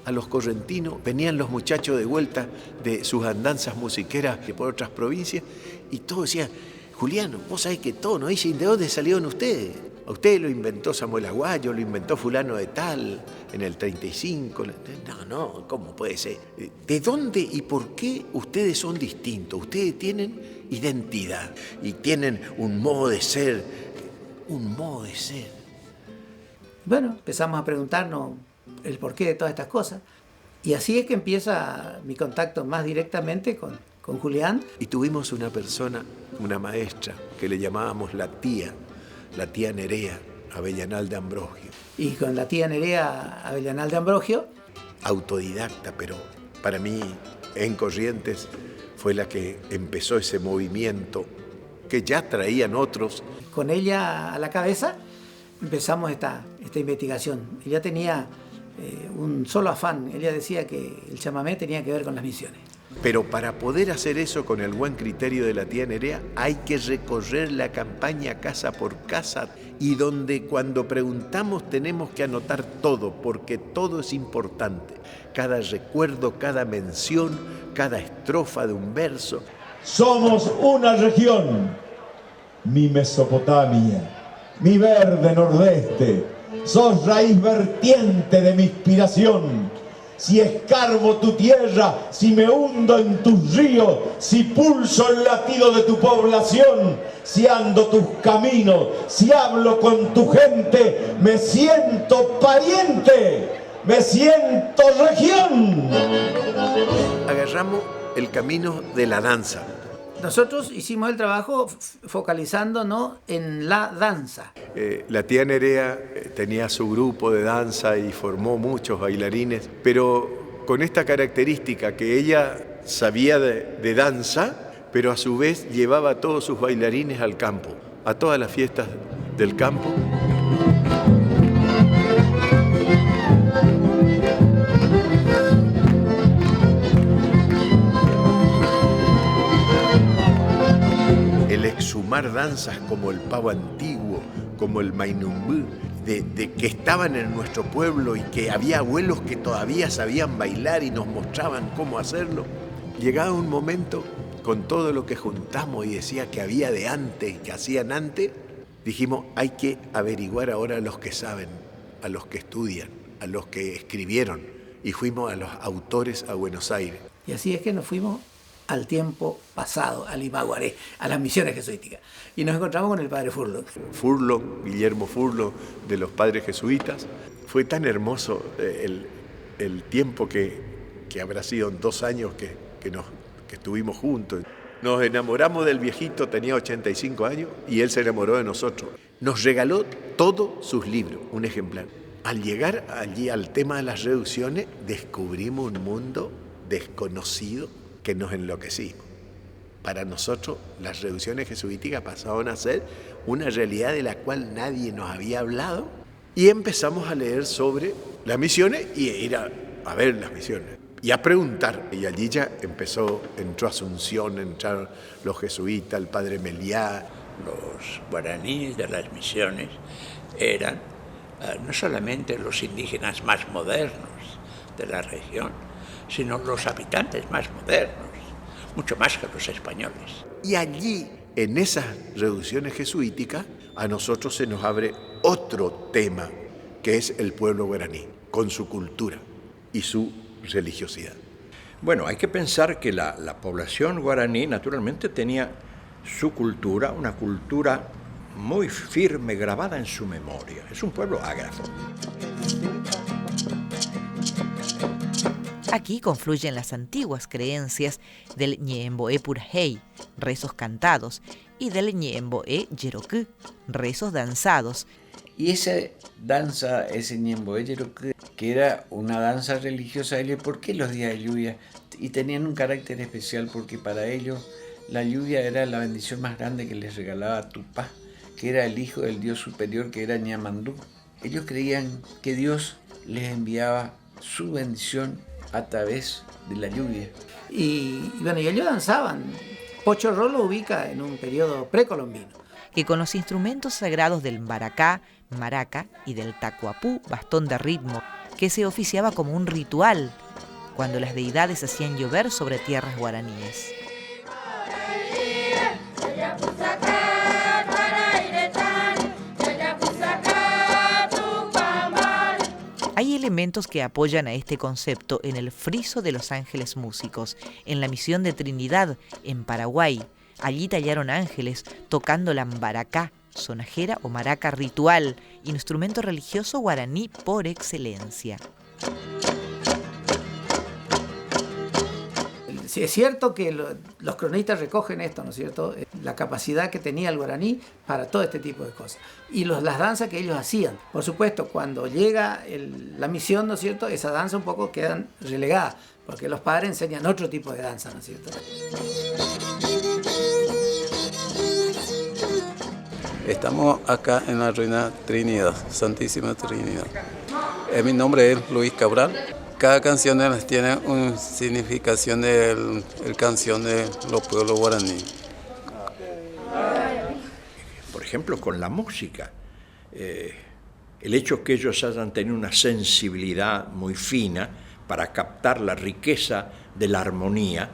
a los correntinos venían los muchachos de vuelta de sus andanzas musiqueras por otras provincias y todos decían, Julián, vos sabés que todo, ¿no? Dicen, ¿de dónde salieron ustedes? A usted lo inventó Samuel Aguayo, lo inventó fulano de tal en el 35. No, ¿cómo puede ser? ¿De dónde y por qué ustedes son distintos? Ustedes tienen identidad y tienen un modo de ser, Bueno, empezamos a preguntarnos el porqué de todas estas cosas, y así es que empieza mi contacto más directamente con Julián. Y tuvimos una persona, una maestra, que le llamábamos la tía Nerea Avellanal de Ambrogio. Y con la tía Nerea Avellanal de Ambrogio, autodidacta, pero para mí en Corrientes fue la que empezó ese movimiento que ya traían otros. Con ella a la cabeza empezamos esta investigación. Ella tenía un solo afán. Ella decía que el chamamé tenía que ver con las misiones. Pero para poder hacer eso con el buen criterio de la tía Nerea hay que recorrer la campaña casa por casa, y donde cuando preguntamos tenemos que anotar todo, porque todo es importante. Cada recuerdo, cada mención, cada estrofa de un verso. Somos una región, mi Mesopotamia, mi verde nordeste. Sos raíz vertiente de mi inspiración. Si escarbo tu tierra, si me hundo en tus ríos, si pulso el latido de tu población, si ando tus caminos, si hablo con tu gente, me siento pariente, me siento región. Agarramos el camino de la danza. Nosotros hicimos el trabajo focalizándonos en la danza. La tía Nerea tenía su grupo de danza y formó muchos bailarines, pero con esta característica que ella sabía de danza, pero a su vez llevaba a todos sus bailarines al campo, a todas las fiestas del campo. tomar danzas como el pavo antiguo, como el mainumbú, de que estaban en nuestro pueblo y que había abuelos que todavía sabían bailar y nos mostraban cómo hacerlo. Llegaba un momento, con todo lo que juntamos y decía que había de antes, que hacían antes, dijimos, hay que averiguar ahora a los que saben, a los que estudian, a los que escribieron, y fuimos a los autores a Buenos Aires. Y así es que nos fuimos al tiempo pasado, al Imaguaré, a las misiones jesuíticas. Y nos encontramos con el padre Furlo. Furlo, Guillermo Furlo, de los padres jesuitas. Fue tan hermoso el tiempo que habrá sido 2 años que estuvimos juntos. Nos enamoramos del viejito, tenía 85 años, y él se enamoró de nosotros. Nos regaló todos sus libros, un ejemplar. Al llegar allí al tema de las reducciones, descubrimos un mundo desconocido que nos enloquecimos. Para nosotros, las reducciones jesuíticas pasaron a ser una realidad de la cual nadie nos había hablado, y empezamos a leer sobre las misiones y ir a ver las misiones y a preguntar. Y allí ya entró Asunción, entraron los jesuitas, el padre Meliá. Los guaraníes de las misiones eran no solamente los indígenas más modernos de la región, sino los habitantes más modernos, mucho más que los españoles. Y allí, en esas reducciones jesuíticas, a nosotros se nos abre otro tema, que es el pueblo guaraní, con su cultura y su religiosidad. Bueno, hay que pensar que la población guaraní naturalmente tenía su cultura, una cultura muy firme, grabada en su memoria. Es un pueblo ágrafo. Aquí confluyen las antiguas creencias del Ñemboé Purhey, rezos cantados, y del Ñemboé Yerokú, rezos danzados. Y esa danza, ese Ñemboé Yerokú, que era una danza religiosa, ¿por qué los días de lluvia? Y tenían un carácter especial porque para ellos la lluvia era la bendición más grande que les regalaba Tupá, que era el hijo del dios superior, que era Ñamandú. Ellos creían que Dios les enviaba su bendición a través de la lluvia. Y ellos danzaban. Pocho Ró lo ubica en un periodo precolombino. Que con los instrumentos sagrados del mbaracá, maraca y del tacuapú, bastón de ritmo, que se oficiaba como un ritual cuando las deidades hacían llover sobre tierras guaraníes. Hay elementos que apoyan a este concepto en el friso de los ángeles músicos, en la misión de Trinidad, en Paraguay. Allí tallaron ángeles tocando la mbaracá, sonajera o maraca ritual, instrumento religioso guaraní por excelencia. Sí, es cierto que los cronistas recogen esto, ¿no es cierto? La capacidad que tenía el guaraní para todo este tipo de cosas. Y las danzas que ellos hacían. Por supuesto, cuando llega la misión, ¿no es cierto? Esas danzas un poco quedan relegadas, porque los padres enseñan otro tipo de danza, ¿no es cierto? Estamos acá en la Reina Trinidad, Santísima Trinidad. Mi nombre es Luis Cabral. Cada canción de las tiene una significación del canción de los pueblos guaraníes. Por ejemplo, con la música. El hecho que ellos hayan tenido una sensibilidad muy fina para captar la riqueza de la armonía.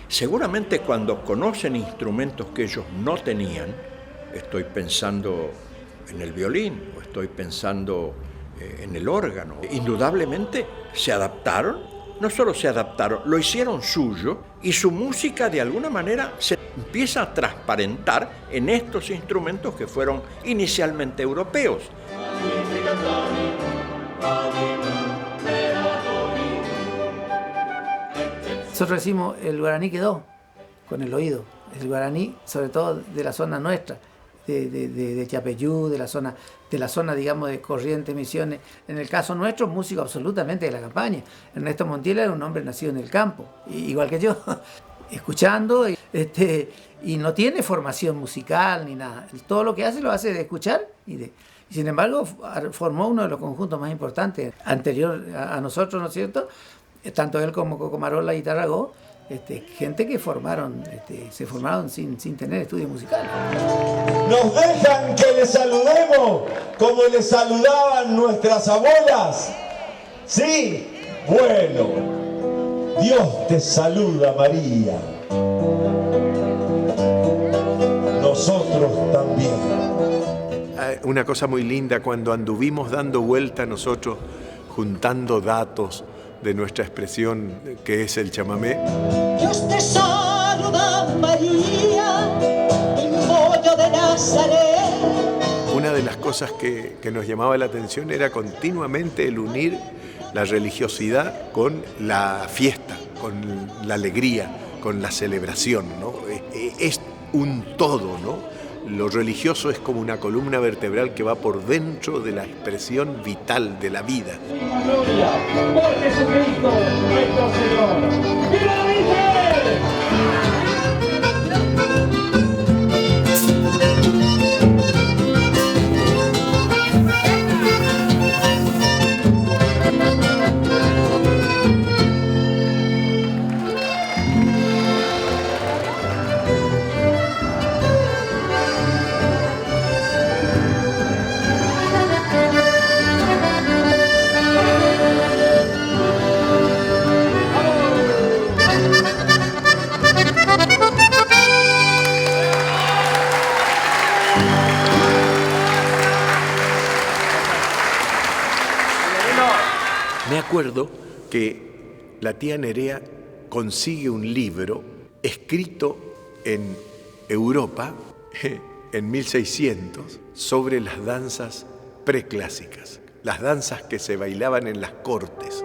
Seguramente cuando conocen instrumentos que ellos no tenían, estoy pensando en el violín o estoy pensando en el órgano, indudablemente se adaptaron, no solo se adaptaron, lo hicieron suyo y su música de alguna manera se empieza a transparentar en estos instrumentos que fueron inicialmente europeos. Nosotros decimos, el guaraní quedó con el oído. El guaraní, sobre todo de la zona nuestra, de Chapeyú, de la zona, digamos, de Corrientes, Misiones. En el caso nuestro, músico absolutamente de la campaña. Ernesto Montiel era un hombre nacido en el campo, igual que yo, escuchando, y no tiene formación musical ni nada. Todo lo que hace lo hace de escuchar y Sin embargo, formó uno de los conjuntos más importantes, anterior a nosotros, ¿no es cierto? Tanto él como Cocomarola y Tarragó, gente que se formaron sin tener estudios musicales. ¿Nos dejan que les saludemos como les saludaban nuestras abuelas? ¿Sí? Bueno, Dios te saluda, María. Nosotros también. Una cosa muy linda, cuando anduvimos dando vuelta nosotros, juntando datos de nuestra expresión que es el chamamé. Dios te saluda, María, en pollo de Nazaret. Una de las cosas que nos llamaba la atención era continuamente el unir la religiosidad con la fiesta, con la alegría, con la celebración, ¿no? Es un todo, ¿no? Lo religioso es como una columna vertebral que va por dentro de la expresión vital de la vida. Gloria por Jesucristo nuestro Señor. ¡Viva la Virgen! Me acuerdo que la tía Nerea consigue un libro escrito en Europa en 1600 sobre las danzas preclásicas, las danzas que se bailaban en las cortes.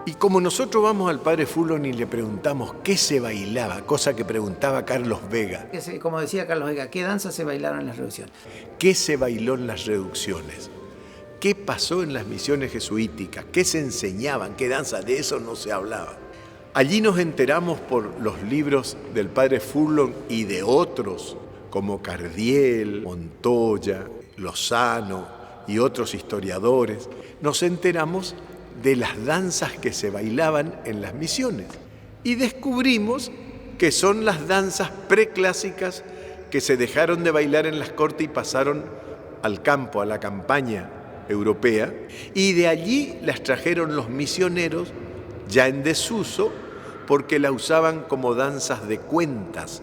Y como nosotros vamos al padre Fulon y le preguntamos qué se bailaba, cosa que preguntaba Carlos Vega. Como decía Carlos Vega, ¿qué danzas se bailaron en las reducciones? ¿Qué se bailó en las reducciones? ¿Qué pasó en las misiones jesuíticas? ¿Qué se enseñaban? ¿Qué danzas? De eso no se hablaba. Allí nos enteramos por los libros del padre Furlong y de otros, como Cardiel, Montoya, Lozano y otros historiadores, nos enteramos de las danzas que se bailaban en las misiones. Y descubrimos que son las danzas preclásicas que se dejaron de bailar en las cortes y pasaron al campo, a la campaña europea, y de allí las trajeron los misioneros ya en desuso porque la usaban como danzas de cuentas,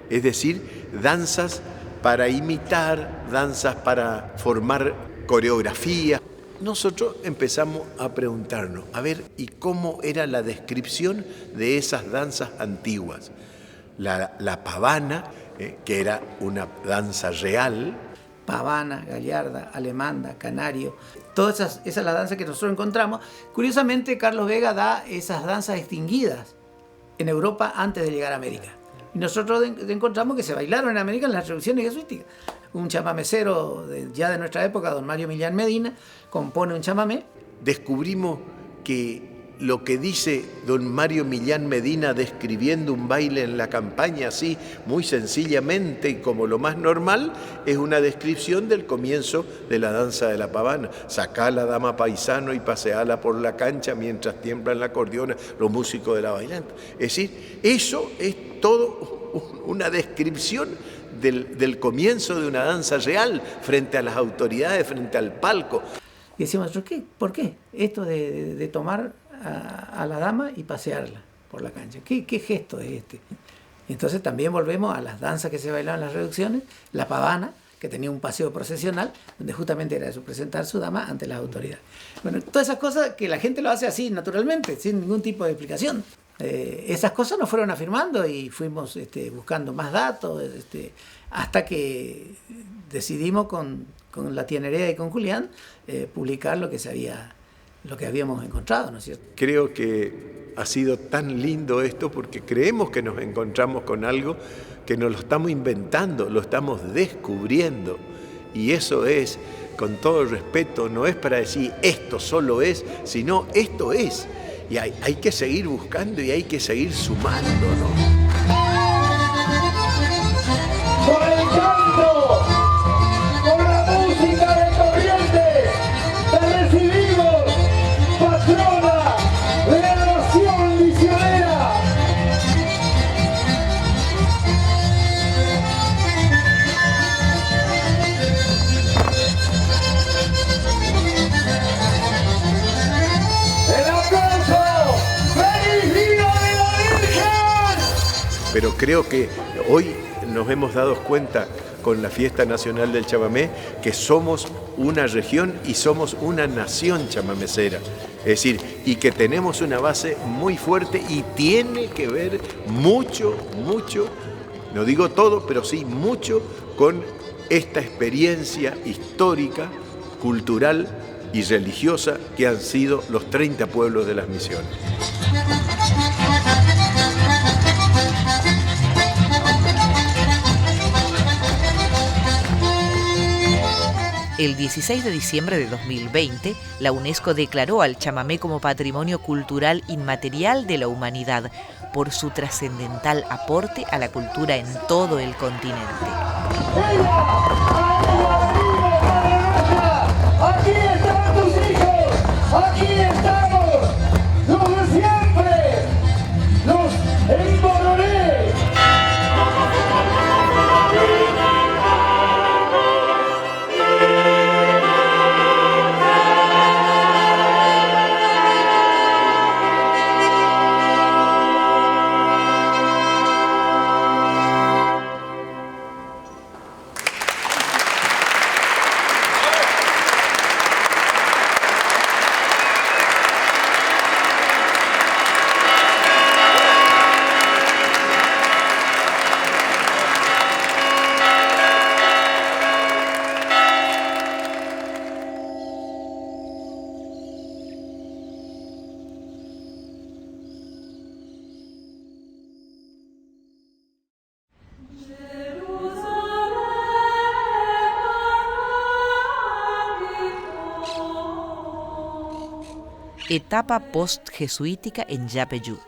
es decir, danzas para imitar, danzas para formar coreografía. Nosotros empezamos a preguntarnos, a ver, ¿y cómo era la descripción de esas danzas antiguas? La pavana, que era una danza real. Pavana, gallarda, alemanda, canario, todas esas es la danza que nosotros encontramos. Curiosamente, Carlos Vega da esas danzas extinguidas en Europa antes de llegar a América. Y nosotros encontramos que se bailaron en América en las reducciones jesuíticas. Un chamamecero ya de nuestra época, don Mario Millán Medina, compone un chamamé. Descubrimos que lo que dice don Mario Millán Medina describiendo un baile en la campaña así, muy sencillamente y como lo más normal, es una descripción del comienzo de la danza de la pavana. Sacá la dama paisano y paseala por la cancha mientras tiemblan la acordeona los músicos de la bailanta. Es decir, eso es todo una descripción del comienzo de una danza real frente a las autoridades, frente al palco. Y decimos, ¿por qué? Esto de tomar a la dama y pasearla por la cancha. ¿Qué gesto es este? Y entonces también volvemos a las danzas que se bailaban en las reducciones, la pavana, que tenía un paseo procesional, donde justamente era eso, presentar su dama ante las autoridades. Bueno, todas esas cosas que la gente lo hace así, naturalmente, sin ningún tipo de explicación. Esas cosas nos fueron afirmando y fuimos buscando más datos, hasta que decidimos con la tía Nerea y con Julián publicar lo que habíamos encontrado, ¿no es cierto? Creo que ha sido tan lindo esto porque creemos que nos encontramos con algo que nos lo estamos inventando, lo estamos descubriendo. Y eso es, con todo el respeto, no es para decir esto solo es, sino esto es. y hay que seguir buscando y hay que seguir sumando, ¿no? Con el canto, con la música de Corrientes, te recibimos, patrona de la nación misionera. El aplauso, ¡feliz día de la Virgen! Pero creo que hoy nos hemos dado cuenta con la Fiesta Nacional del Chamamé que somos una región y somos una nación chamamecera. Es decir, y que tenemos una base muy fuerte y tiene que ver mucho, no digo todo, pero sí mucho con esta experiencia histórica, cultural y religiosa que han sido los 30 pueblos de las misiones. El 16 de diciembre de 2020, la UNESCO declaró al chamamé como Patrimonio Cultural Inmaterial de la Humanidad por su trascendental aporte a la cultura en todo el continente. Aquí están tus hijos, aquí estamos, los de siempre, los Emboroné. Etapa post-jesuítica en Yapeyú.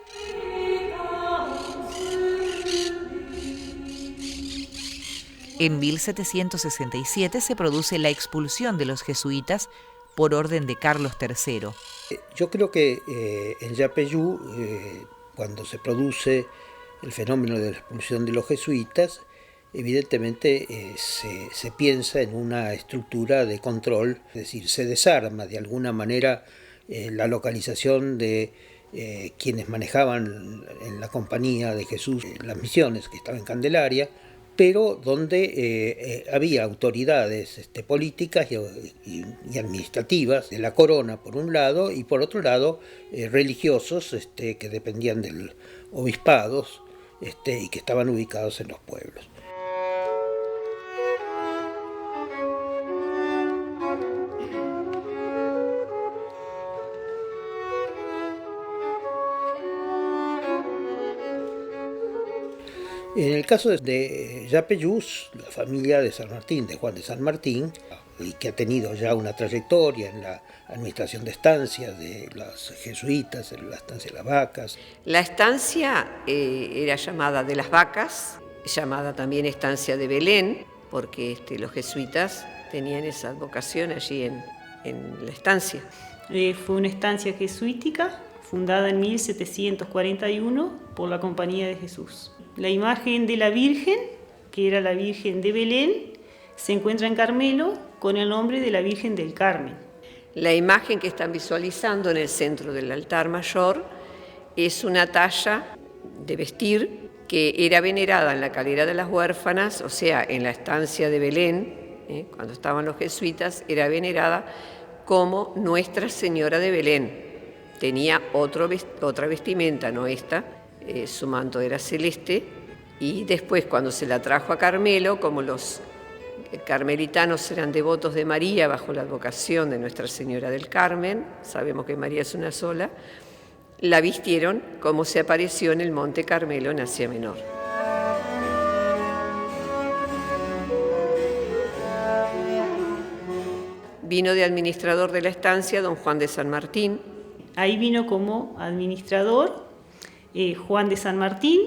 En 1767 se produce la expulsión de los jesuitas por orden de Carlos III. Yo creo que en Yapeyú, cuando se produce el fenómeno de la expulsión de los jesuitas, evidentemente se piensa en una estructura de control, es decir, se desarma de alguna manera la localización de quienes manejaban en la compañía de Jesús las misiones que estaban en Candelaria, pero donde había autoridades políticas y administrativas de la corona por un lado y por otro lado religiosos que dependían del obispados y que estaban ubicados en los pueblos. En el caso de Yapeyú, la familia de San Martín, de Juan de San Martín, y que ha tenido ya una trayectoria en la administración de estancias de los jesuitas, en la estancia de las vacas. La estancia era llamada de las vacas, llamada también estancia de Belén, porque los jesuitas tenían esa vocación allí en la estancia. Fue una estancia jesuítica fundada en 1741 por la Compañía de Jesús. La imagen de la Virgen, que era la Virgen de Belén, se encuentra en Carmelo con el nombre de la Virgen del Carmen. La imagen que están visualizando en el centro del altar mayor es una talla de vestir que era venerada en la calera de las huérfanas, o sea, en la estancia de Belén, cuando estaban los jesuitas, era venerada como Nuestra Señora de Belén. Tenía otra vestimenta, no esta. Su manto era celeste, y después cuando se la trajo a Carmelo, como los carmelitanos eran devotos de María bajo la advocación de Nuestra Señora del Carmen, sabemos que María es una sola, la vistieron como se apareció en el Monte Carmelo en Asia Menor. Vino de administrador de la estancia don Juan de San Martín. Ahí vino como administrador Juan de San Martín,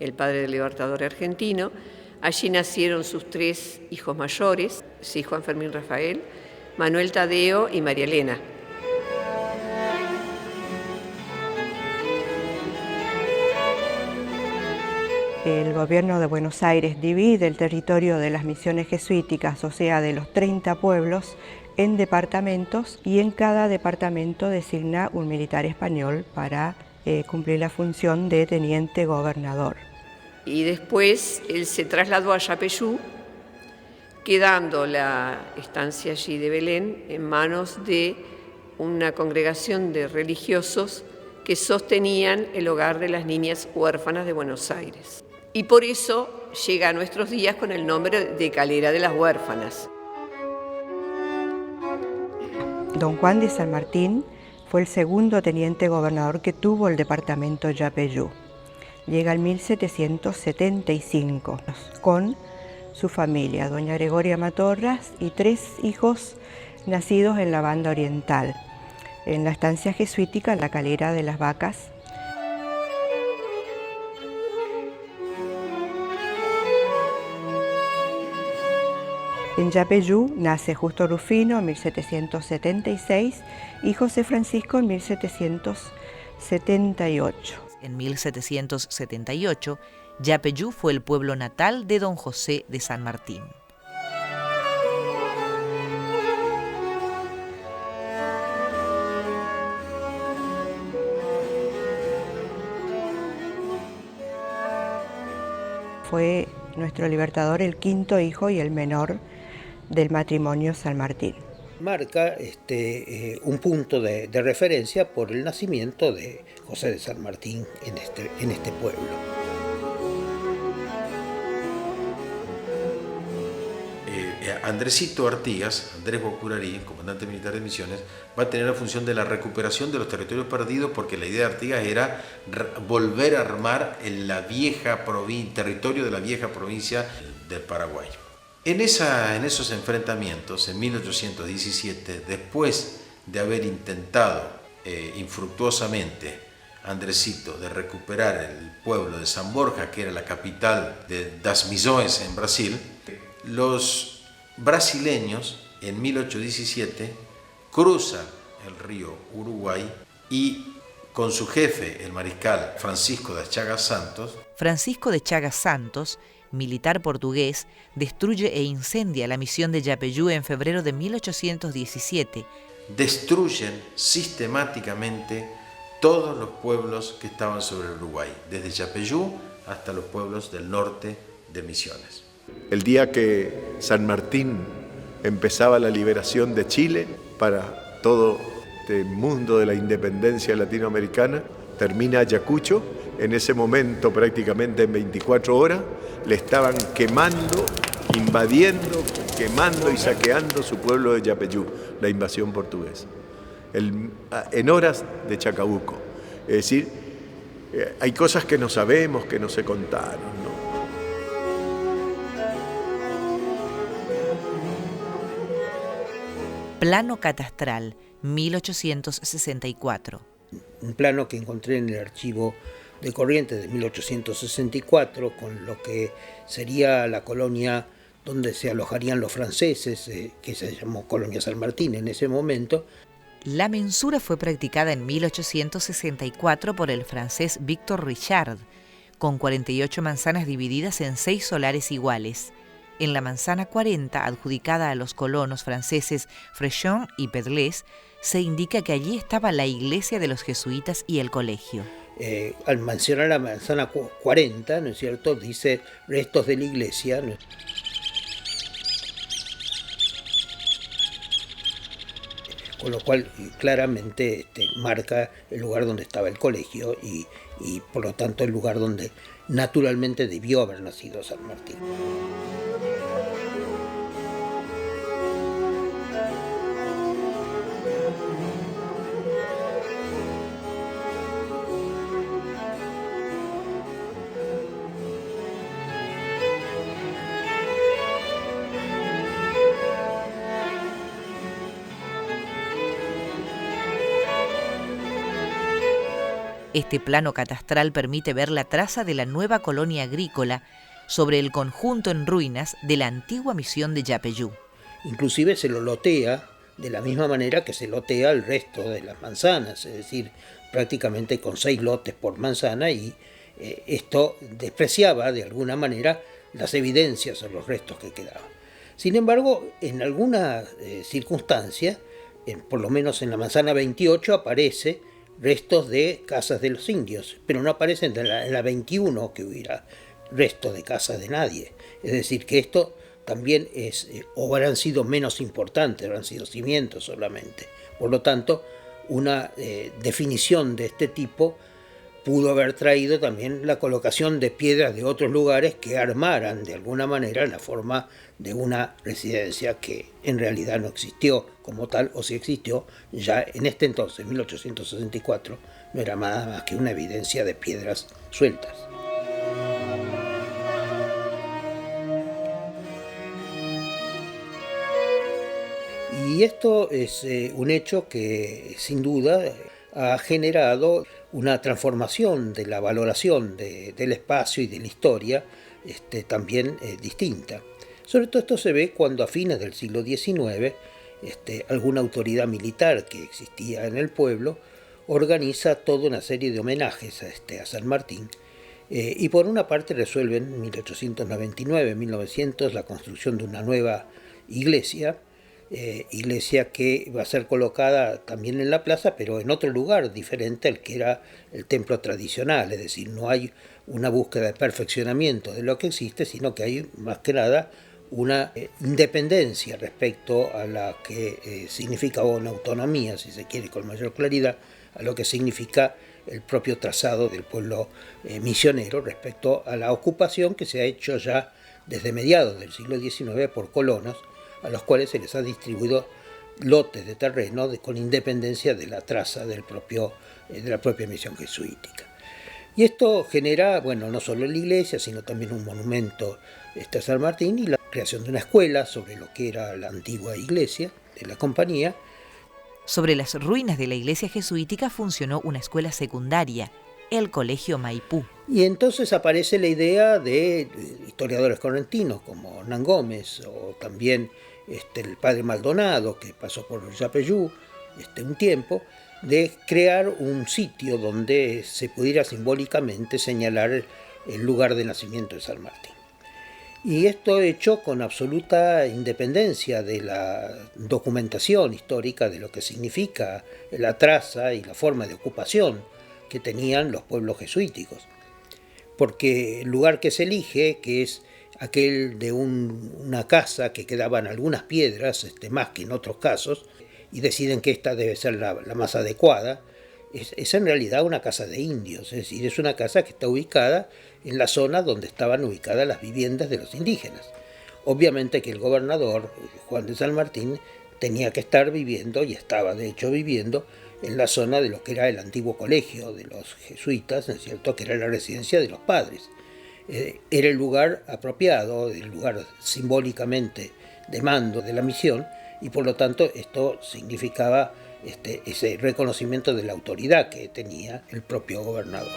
el padre del libertador argentino. Allí nacieron sus 3 hijos mayores, sí, Juan Fermín Rafael, Manuel Tadeo y María Elena. El gobierno de Buenos Aires divide el territorio de las misiones jesuíticas, o sea, de los 30 pueblos, en departamentos, y en cada departamento designa un militar español para cumplir la función de teniente gobernador. Y después él se trasladó a Yapeyú, quedando la estancia allí de Belén en manos de una congregación de religiosos que sostenían el hogar de las niñas huérfanas de Buenos Aires. Y por eso llega a nuestros días con el nombre de Calera de las Huérfanas. Don Juan de San Martín fue el segundo teniente gobernador que tuvo el departamento Yapeyú. Llega en 1775 con su familia, doña Gregoria Matorras y 3 hijos nacidos en la banda oriental, en la estancia jesuítica La Calera de las Vacas. En Yapeyú nace Justo Rufino en 1776 y José Francisco en 1778. En 1778, Yapeyú fue el pueblo natal de don José de San Martín. Fue nuestro libertador el 5º hijo y el menor del matrimonio San Martín. Marca un punto de referencia por el nacimiento de José de San Martín en este pueblo. Andresito Artigas, Andrés Bocurarí, comandante militar de Misiones, va a tener la función de la recuperación de los territorios perdidos, porque la idea de Artigas era volver a armar en la vieja territorio de la vieja provincia del Paraguay. En esos enfrentamientos, en 1817, después de haber intentado infructuosamente Andresito de recuperar el pueblo de San Borja, que era la capital de Das Missões en Brasil, los brasileños en 1817 cruzan el río Uruguay y con su jefe, el mariscal Francisco de Chagas Santos. Francisco de Chagas Santos, militar portugués, destruye e incendia la misión de Yapeyú en febrero de 1817. Destruyen sistemáticamente todos los pueblos que estaban sobre el Uruguay, desde Yapeyú hasta los pueblos del norte de Misiones. El día que San Martín empezaba la liberación de Chile para todo este mundo de la independencia latinoamericana, termina Ayacucho. En ese momento, prácticamente en 24 horas, le estaban quemando, invadiendo, quemando y saqueando su pueblo de Yapeyú, la invasión portuguesa, en horas de Chacabuco. Es decir, hay cosas que no sabemos, que no se contaron, ¿no? Plano catastral, 1864. Un plano que encontré en el archivo de Corrientes de 1864, con lo que sería la colonia donde se alojarían los franceses, que se llamó Colonia San Martín en ese momento. La mensura fue practicada en 1864 por el francés Victor Richard, con 48 manzanas divididas en 6 solares iguales. En la manzana 40, adjudicada a los colonos franceses Frechon y Pedlés, se indica que allí estaba la iglesia de los jesuitas y el colegio. Al mencionar la manzana 40, ¿no es cierto?, dice restos de la iglesia, ¿no? Con lo cual claramente marca el lugar donde estaba el colegio y por lo tanto el lugar donde naturalmente debió haber nacido San Martín. Este plano catastral permite ver la traza de la nueva colonia agrícola sobre el conjunto en ruinas de la antigua misión de Yapeyú. Inclusive se lo lotea de la misma manera que se lotea el resto de las manzanas, es decir, prácticamente con 6 lotes por manzana, y esto despreciaba de alguna manera las evidencias o los restos que quedaban. Sin embargo, en alguna circunstancia, por lo menos en la manzana 28, aparece restos de casas de los indios, pero no aparecen en la 21 que hubiera restos de casas de nadie. Es decir, que esto también o habrán sido menos importantes, habrán sido cimientos solamente. Por lo tanto, una definición de este tipo pudo haber traído también la colocación de piedras de otros lugares que armaran de alguna manera la forma de una residencia que en realidad no existió como tal, o si existió, ya en este entonces, 1864, no era nada más que una evidencia de piedras sueltas. Y esto es un hecho que sin duda ha generado una transformación de la valoración del espacio y de la historia también distinta. Sobre todo esto se ve cuando a fines del siglo XIX alguna autoridad militar que existía en el pueblo organiza toda una serie de homenajes a San Martín, y por una parte resuelven en 1899-1900 la construcción de una nueva iglesia que va a ser colocada también en la plaza, pero en otro lugar diferente al que era el templo tradicional. Es decir, no hay una búsqueda de perfeccionamiento de lo que existe, sino que hay más que nada una independencia respecto a la que significa, o una autonomía, si se quiere con mayor claridad, a lo que significa el propio trazado del pueblo misionero respecto a la ocupación que se ha hecho ya desde mediados del siglo XIX por colonos, a los cuales se les ha distribuido lotes de terreno con independencia de la traza de la propia misión jesuítica. Y esto genera, bueno, no solo la iglesia, sino también un monumento a San Martín y la creación de una escuela sobre lo que era la antigua iglesia de la compañía. Sobre las ruinas de la iglesia jesuítica funcionó una escuela secundaria, el Colegio Maipú. Y entonces aparece la idea de historiadores correntinos como Hernán Gómez, o también el padre Maldonado, que pasó por Yapeyú un tiempo, de crear un sitio donde se pudiera simbólicamente señalar el lugar de nacimiento de San Martín. Y esto hecho con absoluta independencia de la documentación histórica de lo que significa la traza y la forma de ocupación que tenían los pueblos jesuíticos. Porque el lugar que se elige, que es aquel de una casa que quedaban algunas piedras, más que en otros casos, y deciden que esta debe ser la más adecuada, es en realidad una casa de indios, es decir, es una casa que está ubicada en la zona donde estaban ubicadas las viviendas de los indígenas. Obviamente que el gobernador, Juan de San Martín, tenía que estar viviendo, y estaba de hecho viviendo, en la zona de lo que era el antiguo colegio de los jesuitas, ¿no es cierto?, que era la residencia de los padres. Era el lugar apropiado, el lugar simbólicamente de mando de la misión, y por lo tanto esto significaba ese reconocimiento de la autoridad que tenía el propio gobernador.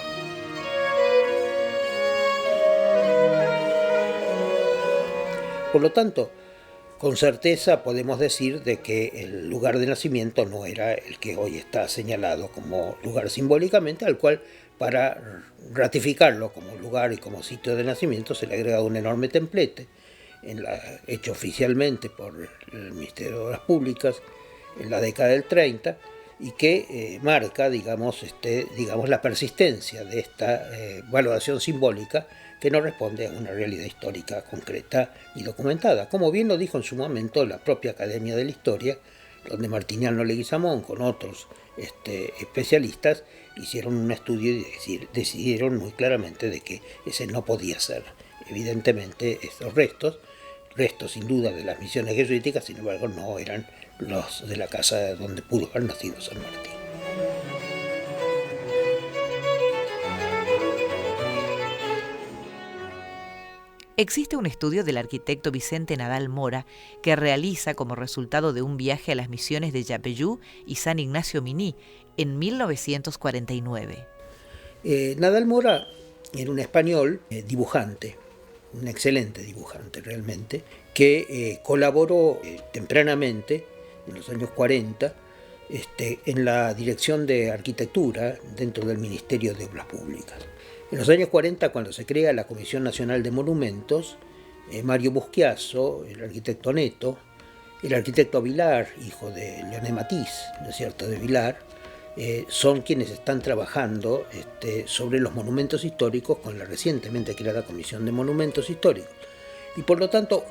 Por lo tanto, con certeza podemos decir de que el lugar de nacimiento no era el que hoy está señalado como lugar simbólicamente, al cual, para ratificarlo como lugar y como sitio de nacimiento, se le ha agregado un enorme templete, hecho oficialmente por el Ministerio de Obras Públicas en la década del 30, y que marca, digamos, la persistencia de esta valoración simbólica que no responde a una realidad histórica concreta y documentada, como bien lo dijo en su momento la propia Academia de la Historia, donde Martiniano Leguizamón con otros especialistas hicieron un estudio y decidieron muy claramente de que ese no podía ser. Evidentemente estos restos sin duda de las misiones jesuíticas, sin embargo no eran los de la casa donde pudo haber nacido San Martín. Existe un estudio del arquitecto Vicente Nadal Mora que realiza como resultado de un viaje a las misiones de Yapeyú y San Ignacio Miní en 1949. Nadal Mora era un español dibujante, un excelente dibujante realmente, que colaboró tempranamente, en los años 40, en la dirección de arquitectura dentro del Ministerio de Obras Públicas. En los años 40, cuando se crea la Comisión Nacional de Monumentos, Mario Busquiazo, el arquitecto Neto, el arquitecto Vilar, hijo de Leoné Matiz, ¿no es cierto?, de Vilar, son quienes están trabajando sobre los monumentos históricos con la recientemente creada Comisión de Monumentos Históricos. Y por lo tanto,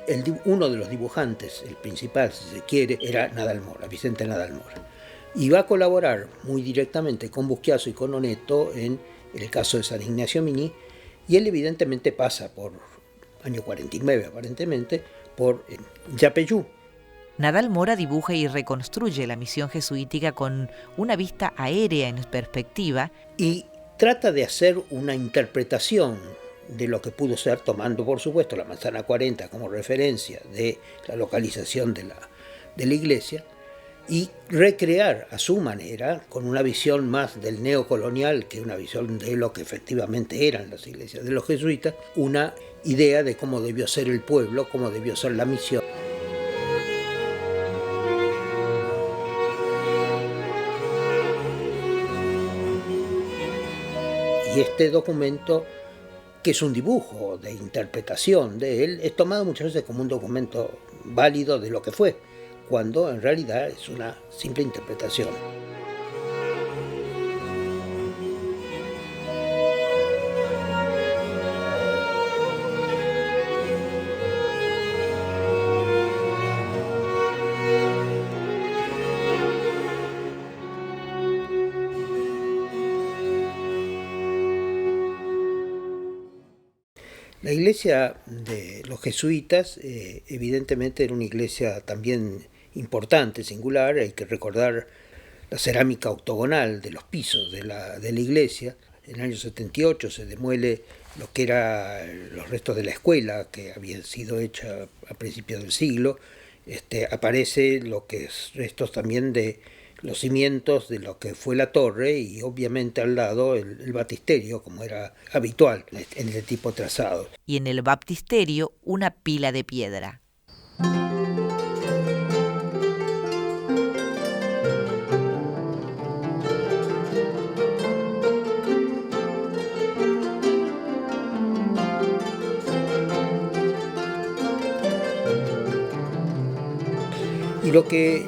uno de los dibujantes, el principal, si se quiere, era Nadal Mora, Vicente Nadal Mora. Y va a colaborar muy directamente con Busquiazo y con Oneto en el caso de San Ignacio Miní, y él evidentemente pasa por año 49, aparentemente, por Yapeyú. Nadal Mora dibuja y reconstruye la misión jesuítica con una vista aérea en perspectiva y trata de hacer una interpretación de lo que pudo ser, tomando por supuesto la manzana 40 como referencia de la localización de la iglesia, y recrear a su manera, con una visión más del neocolonial que una visión de lo que efectivamente eran las iglesias de los jesuitas, una idea de cómo debió ser el pueblo, cómo debió ser la misión. Y este documento, que es un dibujo de interpretación de él, es tomado muchas veces como un documento válido de lo que fue, cuando en realidad es una simple interpretación. La iglesia de los jesuitas evidentemente era una iglesia también importante, singular. Hay que recordar la cerámica octogonal de los pisos de la iglesia. En el año 78 se demuele lo que eran los restos de la escuela que había sido hecha a principios del siglo. Aparece lo que es restos también de los cimientos de lo que fue la torre y obviamente al lado el baptisterio, como era habitual en este tipo de trazado. Y en el baptisterio una pila de piedra. Y lo que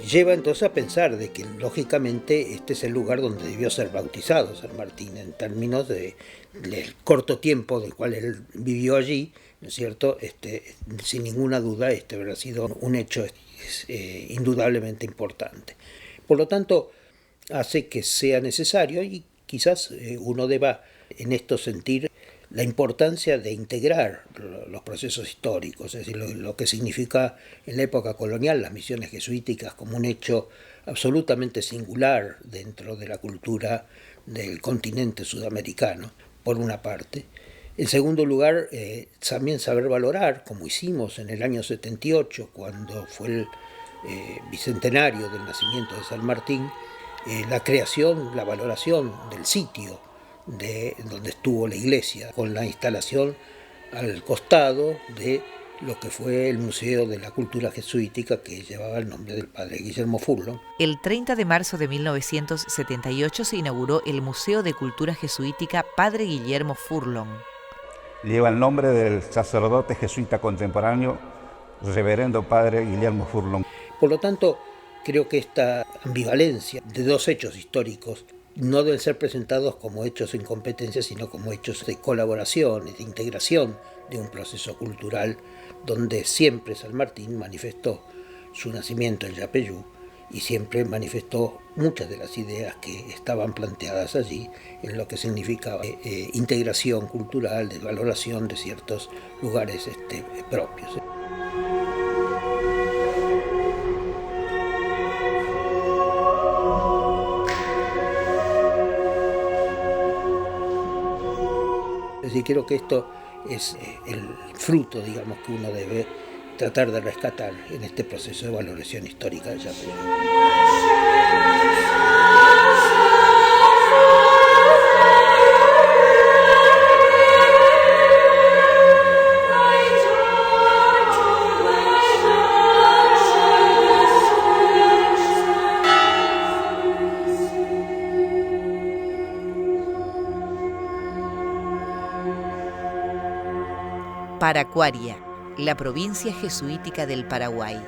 lleva entonces a pensar de que lógicamente este es el lugar donde debió ser bautizado San Martín, en términos del corto tiempo del cual él vivió allí, ¿no es cierto? Sin ninguna duda habrá sido un hecho indudablemente importante. Por lo tanto, hace que sea necesario, y quizás uno deba en esto sentir la importancia de integrar los procesos históricos, es decir, lo que significa en la época colonial las misiones jesuíticas como un hecho absolutamente singular dentro de la cultura del continente sudamericano, por una parte. En segundo lugar, también saber valorar, como hicimos en el año 78, cuando fue el bicentenario del nacimiento de San Martín, la creación, la valoración del sitio de donde estuvo la iglesia, con la instalación al costado de lo que fue el Museo de la Cultura Jesuítica, que llevaba el nombre del padre Guillermo Furlong. El 30 de marzo de 1978 se inauguró el Museo de Cultura Jesuítica Padre Guillermo Furlong. Lleva el nombre del sacerdote jesuita contemporáneo, reverendo padre Guillermo Furlong. Por lo tanto, creo que esta ambivalencia de dos hechos históricos no deben ser presentados como hechos en competencia, sino como hechos de colaboración y de integración de un proceso cultural donde siempre San Martín manifestó su nacimiento en Yapeyú y siempre manifestó muchas de las ideas que estaban planteadas allí en lo que significaba integración cultural, de valoración de ciertos lugares propios. Es decir, creo que esto es el fruto, digamos, que uno debe tratar de rescatar en este proceso de valoración histórica de Yapeyú. Paracuaria, la provincia jesuítica del Paraguay.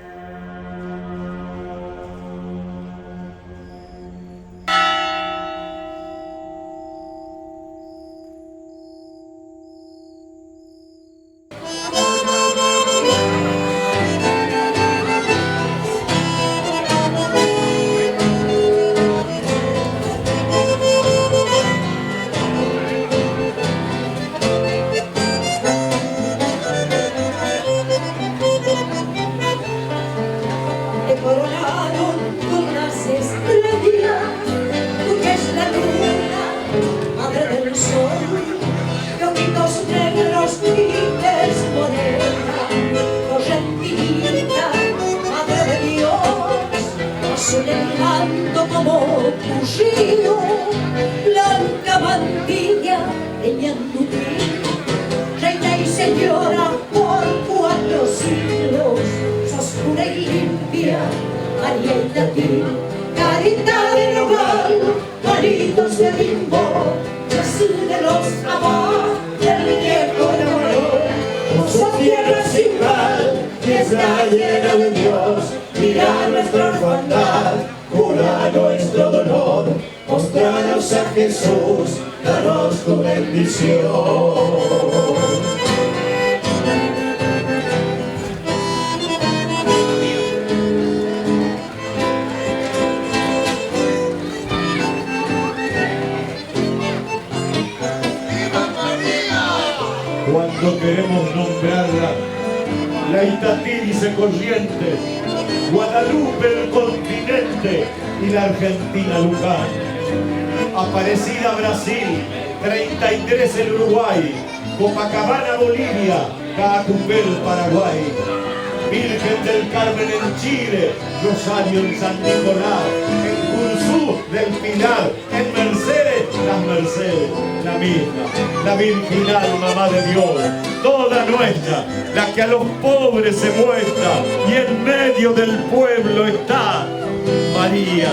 Cuando queremos nombrarla, la Itatirice Corrientes, Guadalupe el continente y la Argentina Luján. Aparecida Brasil, 33 el Uruguay, Copacabana Bolivia, Caacupé el Paraguay. Virgen del Carmen en Chile, Rosario en San Nicolás, en Curzú del Pilar, en Mercedes, las Mercedes, la misma, la virginal mamá de Dios, toda nuestra, la que a los pobres se muestra y en medio del pueblo está. María,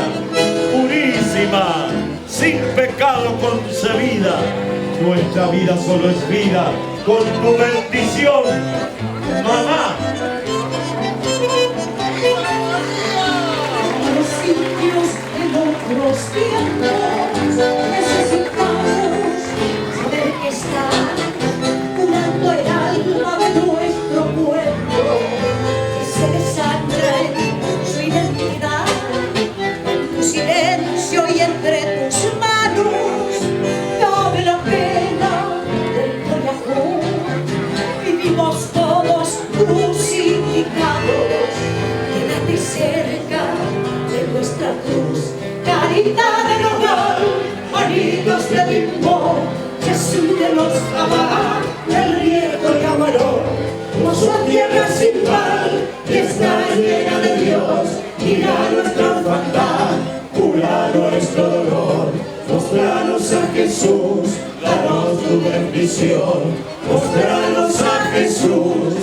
purísima, sin pecado concebida, nuestra vida solo es vida con tu bendición, mamá. Los sitios en otros tiempos necesitamos saber que está curando el alma de nuestro pueblo, que se desangra en su identidad, en tu silencio y entre tus manos. Cabe la pena del corazón, vivimos todos crucificados. Quédate cerca de nuestra cruz, caridad del hogar, manitos de limón, Jesús de los Abad, del riego y amarón. Nuestra tierra sin mal, que está llena de Dios, mira nuestra orfandad, cura nuestro dolor. Mostranos a Jesús, danos tu bendición. Mostranos a Jesús,